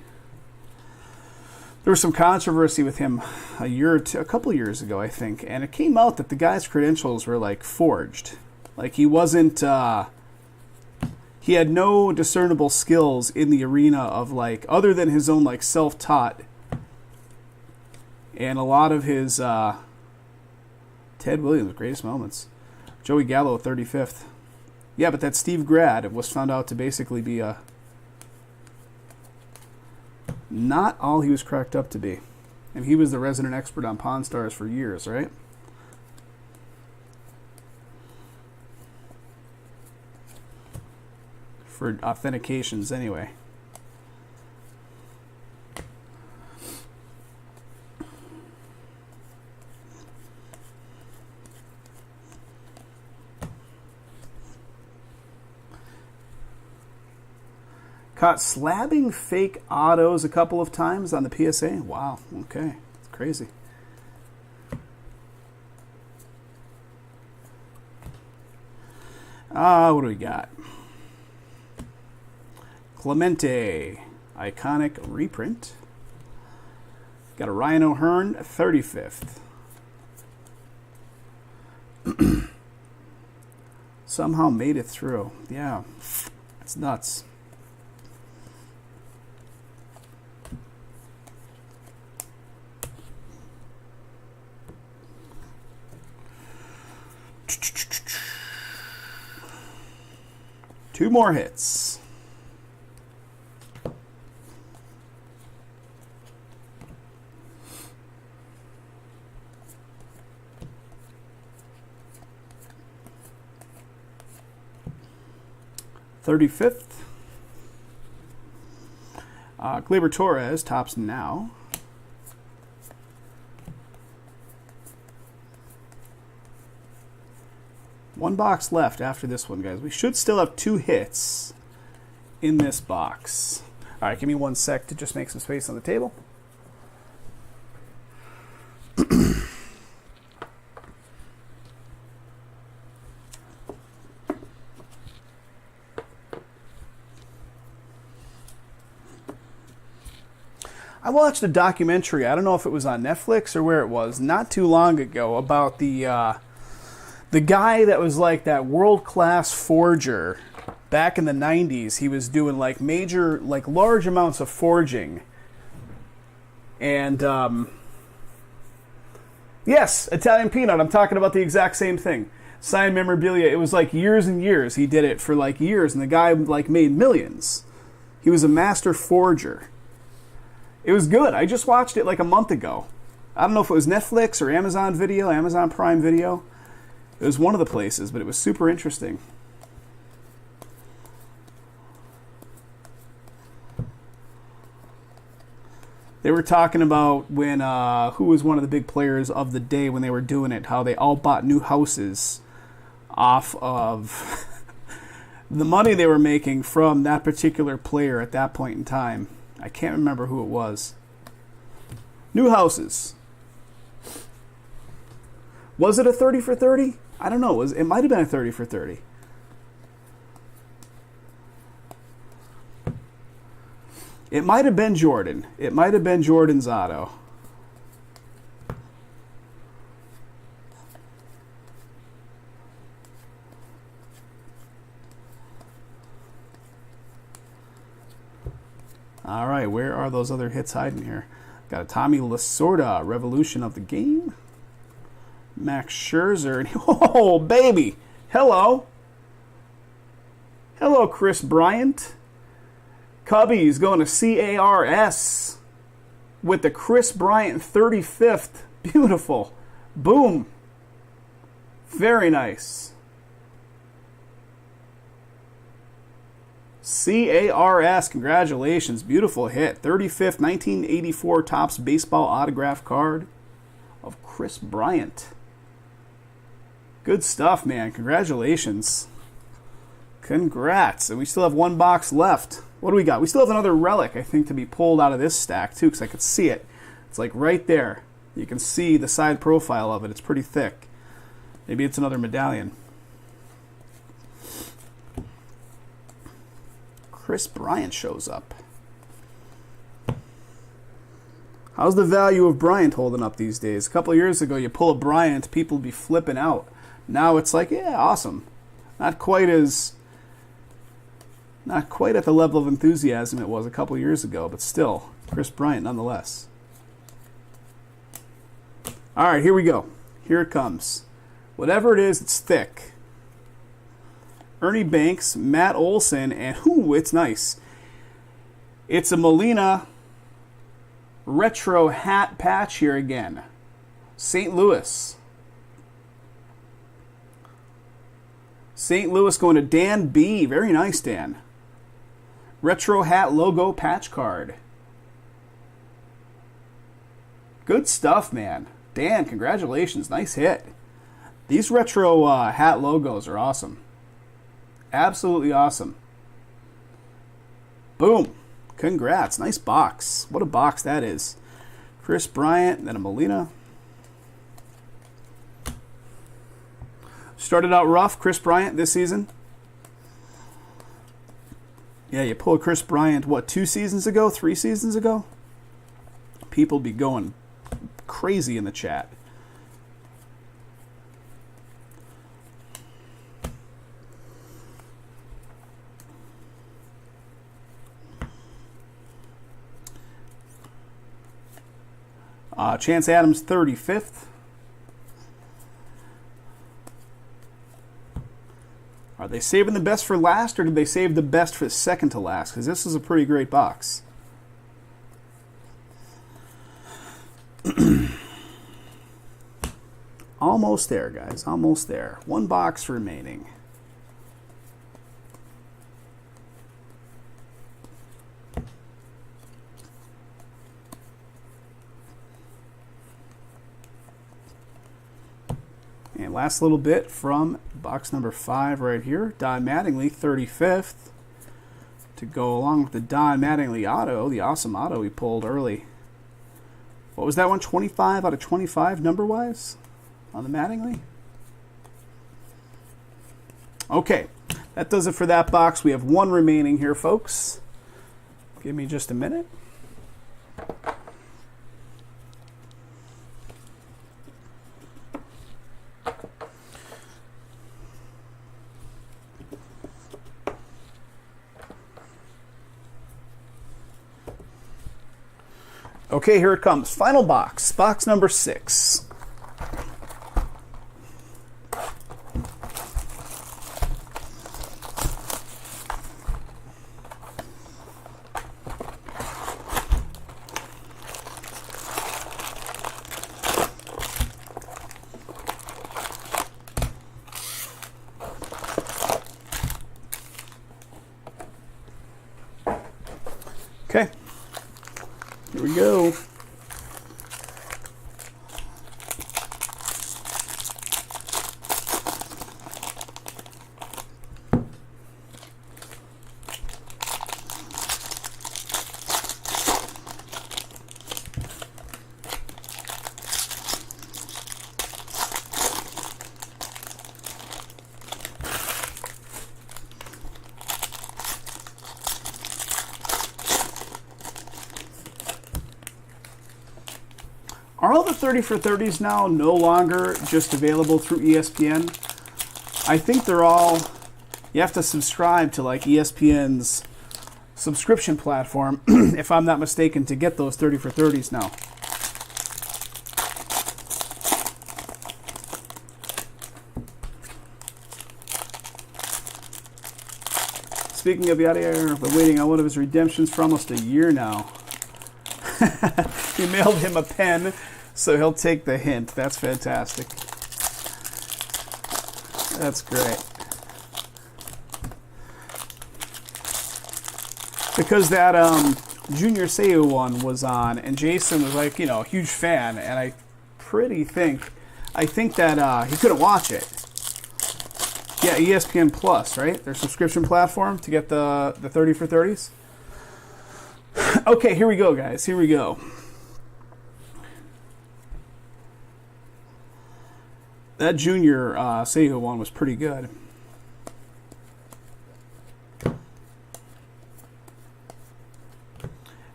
there was some controversy with him a couple years ago, I think. And it came out that the guy's credentials were like forged. Like he wasn't, he had no discernible skills in the arena of like, other than his own like self-taught. And a lot of his, Ted Williams, greatest moments. Joey Gallo, 35th. Yeah, but that Steve Grad was found out to basically be not all he was cracked up to be. And he was the resident expert on Pawn Stars for years, right? For authentications, anyway. Caught slabbing fake autos a couple of times on the PSA. Wow, okay. It's crazy. What do we got? Clemente, iconic reprint. Got a Ryan O'Hearn, 35th. Somehow made it through. Yeah, that's nuts. Two more hits. $35th. Gleyber Torres, tops now. One box left after this one, guys. We should still have two hits in this box. All right, give me 1 sec to just make some space on the table. I watched a documentary, I don't know if it was on Netflix or where it was, not too long ago, about the guy that was like that world-class forger back in the 90s. He was doing like major, like large amounts of forging. And, yes, Italian Peanut, I'm talking about the exact same thing. Signed memorabilia, it was like years and years. He did it for like years, and the guy like made millions. He was a master forger. It was good. I just watched it like a month ago. I don't know if it was Netflix or Amazon Video, Amazon Prime Video. It was one of the places, but it was super interesting. They were talking about when, who was one of the big players of the day when they were doing it, how they all bought new houses off of the money they were making from that particular player at that point in time. I can't remember who it was. New houses. Was it a 30 for 30? I don't know. It might have been a 30 for 30. It might have been Jordan. It might have been Jordan's auto. All right, where are those other hits hiding here? Got a Tommy Lasorda, Revolution of the Game. Max Scherzer. Oh, baby. Hello. Hello, Chris Bryant. Cubbies going to CARS. with the Chris Bryant 35th. Beautiful. Boom. Very nice. CARS, congratulations. Beautiful hit. 35th 1984 Topps Baseball autograph card of Chris Bryant. Good stuff, man. Congratulations. Congrats. And we still have one box left. What do we got? We still have another relic, I think, to be pulled out of this stack, too, because I could see it. It's like right there. You can see the side profile of it. It's pretty thick. Maybe it's another medallion. Chris Bryant shows up. How's the value of Bryant holding up these days? A couple of years ago, you pull a Bryant, people would be flipping out. Now it's like, yeah, awesome. Not quite at the level of enthusiasm it was a couple of years ago, but still, Chris Bryant nonetheless. All right, here we go. Here it comes. Whatever it is, it's thick. Ernie Banks, Matt Olson, and it's nice. It's a Molina retro hat patch here again. St. Louis. St. Louis going to Dan B. Very nice, Dan. Retro hat logo patch card. Good stuff, man. Dan, congratulations. Nice hit. These retro hat logos are awesome. Absolutely awesome. Boom. Congrats. Nice box. What a box that is. Chris Bryant, then a Molina. Started out rough, Chris Bryant, this season. Yeah, you pull a Chris Bryant, 2 seasons ago? 3 seasons ago? People be going crazy in the chat. Chance Adams, 35th. Are they saving the best for last, or did they save the best for second to last? Because this is a pretty great box. Almost there, guys. Almost there. One box remaining. And last little bit from box number 5 right here. Don Mattingly, 35th. To go along with the Don Mattingly auto, the awesome auto we pulled early. What was that one? 25 out of 25 number-wise on the Mattingly? Okay, that does it for that box. We have one remaining here, folks. Give me just a minute. Okay, here it comes. Final box. Box number 6. Okay. Here we go. Are all the 30 for 30s now no longer just available through ESPN? I think they're all, you have to subscribe to like ESPN's subscription platform, if I'm not mistaken, to get those 30 for 30s now. Speaking of Yadier, I've been waiting on one of his redemptions for almost a year now. He mailed him a pen, so he'll take the hint. That's fantastic. That's great. Because that Junior Seau one was on, and Jason was like, a huge fan, and I think that he couldn't watch it. Yeah, ESPN Plus, right? Their subscription platform to get the 30 for 30s. Okay, here we go, guys. Here we go. That Junior Seau one was pretty good.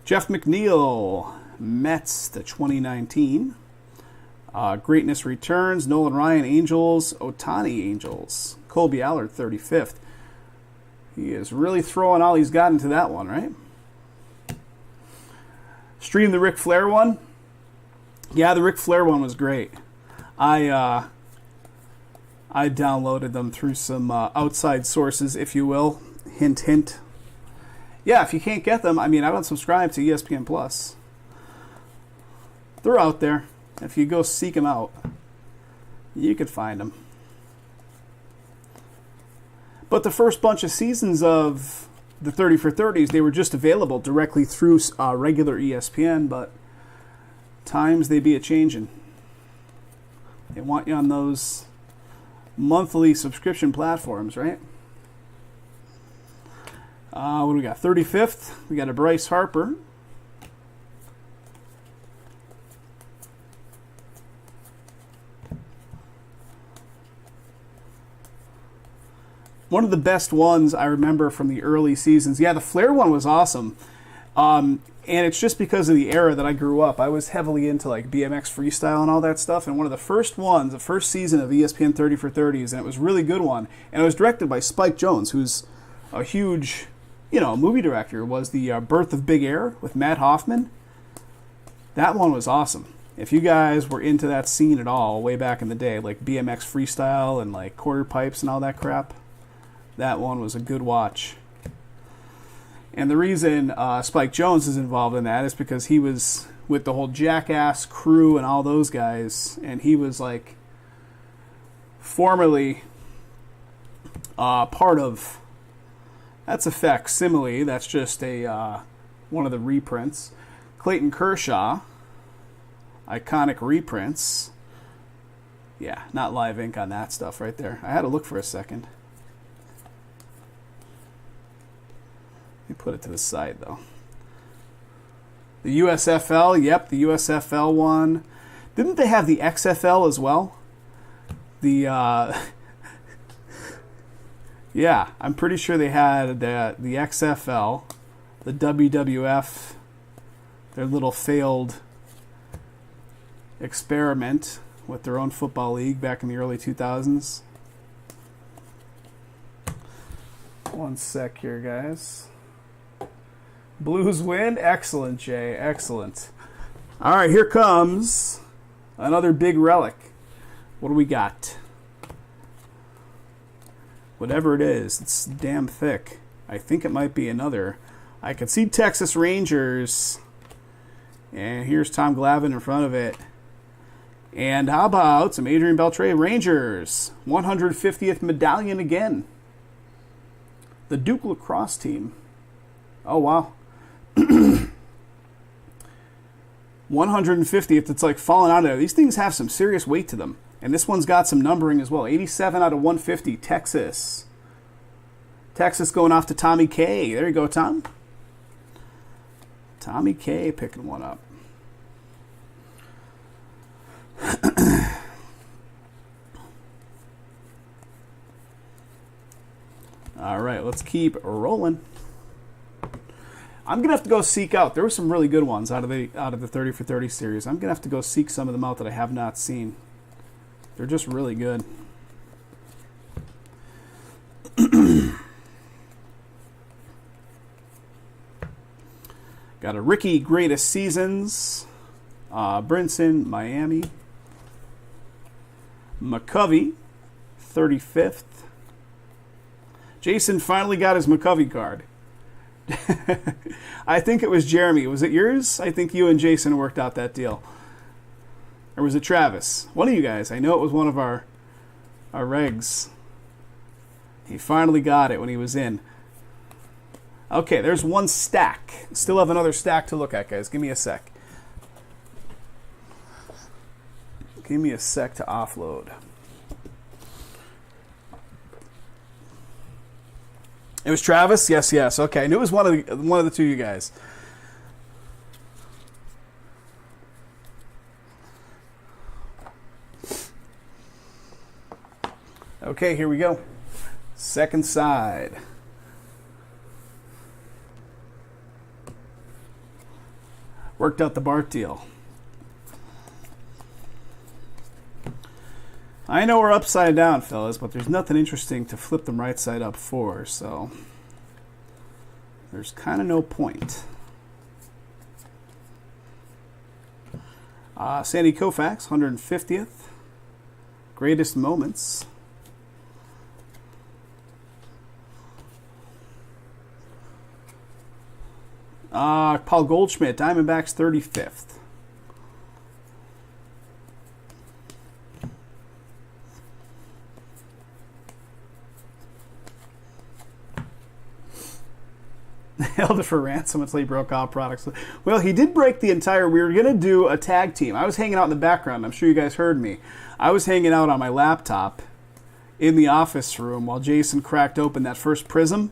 Jeff McNeil, Mets, the 2019. Greatness Returns, Nolan Ryan, Angels, Ohtani, Angels. Colby Allard, 35th. He is really throwing all he's got into that one, right? Stream the Ric Flair one. Yeah, the Ric Flair one was great. I downloaded them through some outside sources, if you will. Hint, hint. Yeah, if you can't get them, I don't subscribe to ESPN Plus. They're out there. If you go seek them out, you could find them. But the first bunch of seasons of the 30 for 30s, they were just available directly through regular ESPN, but times they be a-changin'. They want you on those monthly subscription platforms, right? What do we got? 35th, we got a Bryce Harper. One of the best ones I remember from the early seasons. Yeah, the Flair one was awesome. And it's just because of the era that I grew up. I was heavily into like BMX freestyle and all that stuff. And one of the first ones, the first season of ESPN 30 for 30s, and it was a really good one. And it was directed by Spike Jonze, who's a huge, movie director. Was the Birth of Big Air with Matt Hoffman. That one was awesome. If you guys were into that scene at all way back in the day, like BMX freestyle and like quarter pipes and all that crap, that one was a good watch. And the reason Spike Jonze is involved in that is because he was with the whole Jackass crew and all those guys, and he was like formerly part of. That's a facsimile. That's just a one of the reprints. Clayton Kershaw, iconic reprints. Yeah, not live ink on that stuff right there. I had to look for a second. Let me put it to the side, though. The USFL, yep, the USFL one. Didn't they have the XFL as well? Yeah, I'm pretty sure they had the XFL, the WWF, their little failed experiment with their own football league back in the early 2000s. One sec here, guys. Blues win? Excellent, Jay. Excellent. All right, here comes another big relic. What do we got? Whatever it is, it's damn thick. I think it might be another. I can see Texas Rangers. And here's Tom Glavine in front of it. And how about some Adrian Beltre Rangers? 150th medallion again. The Duke lacrosse team. Oh, wow. 150th, it's like falling out of there. These things have some serious weight to them. And this one's got some numbering as well. 87 out of 150, Texas. Texas going off to Tommy K. There you go, Tom. Tommy K picking one up. All right, let's keep rolling. I'm gonna have to go seek out. There were some really good ones out of the 30 for 30 series. I'm gonna have to go seek some of them out that I have not seen. They're just really good. Got a Ricky Greatest Seasons. Brinson, Miami. McCovey, 35th. Jason finally got his McCovey card. I think it was Jeremy. Was it yours? I think you and Jason worked out that deal. Or was it Travis? One of you guys. I know it was one of our regs. He finally got it when he was in. Okay, there's one stack. Still have another stack to look at, guys. Give me a sec. Give me a sec to offload. It was Travis? Yes. Okay, I knew it was one of the two of you guys. Okay, here we go. Second side. Worked out the Bart deal. I know we're upside down, fellas, but there's nothing interesting to flip them right side up for, so there's kind of no point. Sandy Koufax, 150th. Greatest moments. Paul Goldschmidt, Diamondbacks, 35th. Held it for ransom until he broke out products. Well, he did break the entire... We were going to do a tag team. I was hanging out in the background. I'm sure you guys heard me. I was hanging out on my laptop in the office room while Jason cracked open that first Prism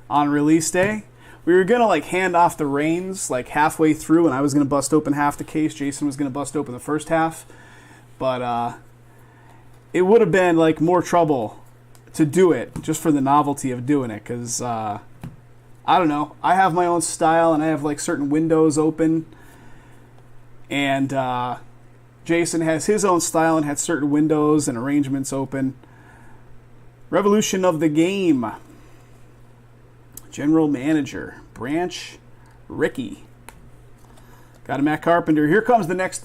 on release day. We were going to like hand off the reins like halfway through, and I was going to bust open half the case. Jason was going to bust open the first half. But it would have been like more trouble to do it just for the novelty of doing it, because... I don't know. I have my own style, and I have like certain windows open. And Jason has his own style and had certain windows and arrangements open. Revolution of the Game. General Manager. Branch Rickey. Got a Matt Carpenter. Here comes the next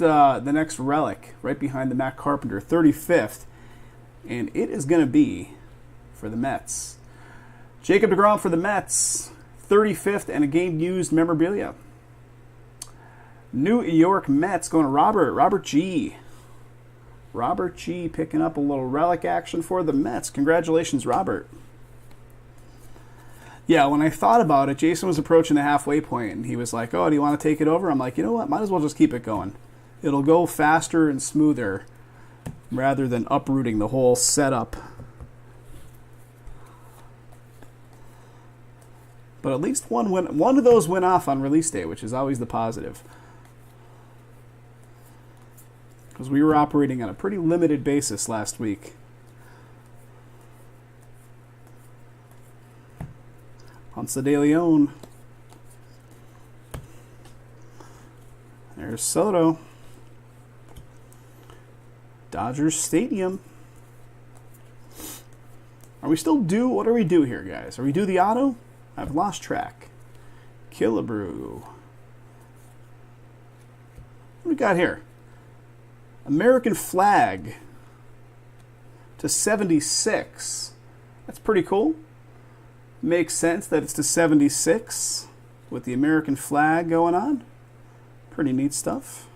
relic right behind the Matt Carpenter, 35th. And it is going to be for the Mets. Jacob deGrom for the Mets. 35th and a game-used memorabilia. New York Mets going to Robert G. Robert G picking up a little relic action for the Mets. Congratulations, Robert. Yeah, when I thought about it, Jason was approaching the halfway point, and he was like, oh, do you want to take it over? I'm like, you know what? Might as well just keep it going. It'll go faster and smoother rather than uprooting the whole setup. But at least one of those went off on release day, which is always the positive. Because we were operating on a pretty limited basis last week. Ponce de Leon. There's Soto. Dodgers Stadium. Are we still due? What do we do here, guys? Are we due the auto? I've lost track. Killebrew. What do we got here? American flag to 76. That's pretty cool. Makes sense that it's to 76 with the American flag going on. Pretty neat stuff.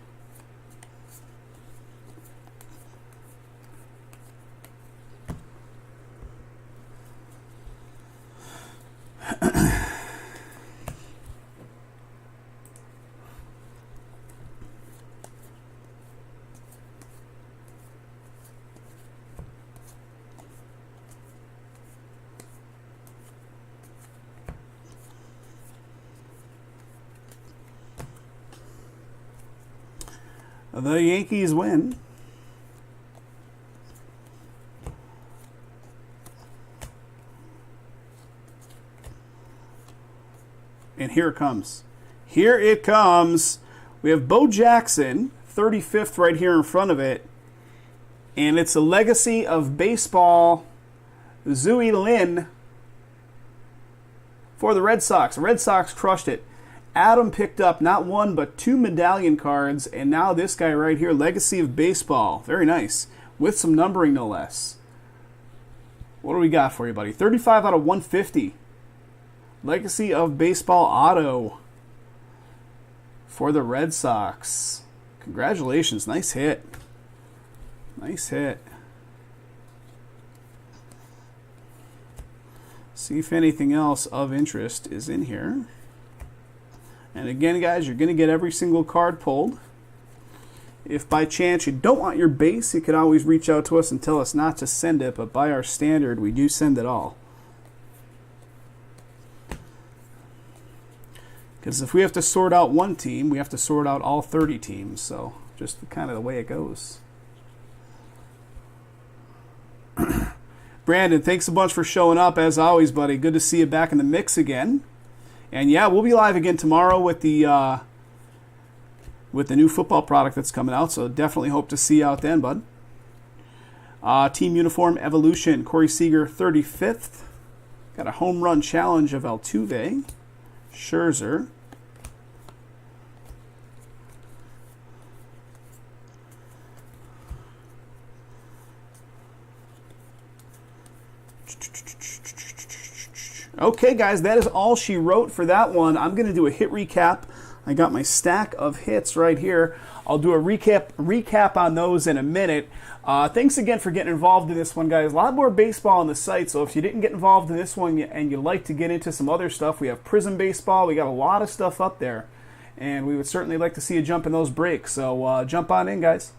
The Yankees win. And here it comes. Here it comes. We have Bo Jackson, 35th right here in front of it. And it's a legacy of baseball, Zui Lin for the Red Sox. The Red Sox crushed it. Adam picked up not one but two medallion cards, and now this guy right here, Legacy of Baseball. Very nice. With some numbering, no less. What do we got for you, buddy? 35 out of 150. Legacy of Baseball auto for the Red Sox. Congratulations. Nice hit. Nice hit. See if anything else of interest is in here. And again, guys, you're going to get every single card pulled. If by chance you don't want your base, you can always reach out to us and tell us not to send it, but by our standard, we do send it all. Because if we have to sort out one team, we have to sort out all 30 teams, so just kind of the way it goes. Brandon, thanks a bunch for showing up, as always, buddy. Good to see you back in the mix again. And yeah, we'll be live again tomorrow with the new football product that's coming out, so definitely hope to see you out then, bud. Team Uniform Evolution, Corey Seager, 35th. Got a home run challenge of Altuve. Scherzer. Okay, guys, that is all she wrote for that one. I'm going to do a hit recap. I got my stack of hits right here. I'll do a recap on those in a minute. Thanks again for getting involved in this one, guys. A lot more baseball on the site, so if you didn't get involved in this one and you'd like to get into some other stuff, we have Prism Baseball. We got a lot of stuff up there, and we would certainly like to see you jump in those breaks. So jump on in, guys.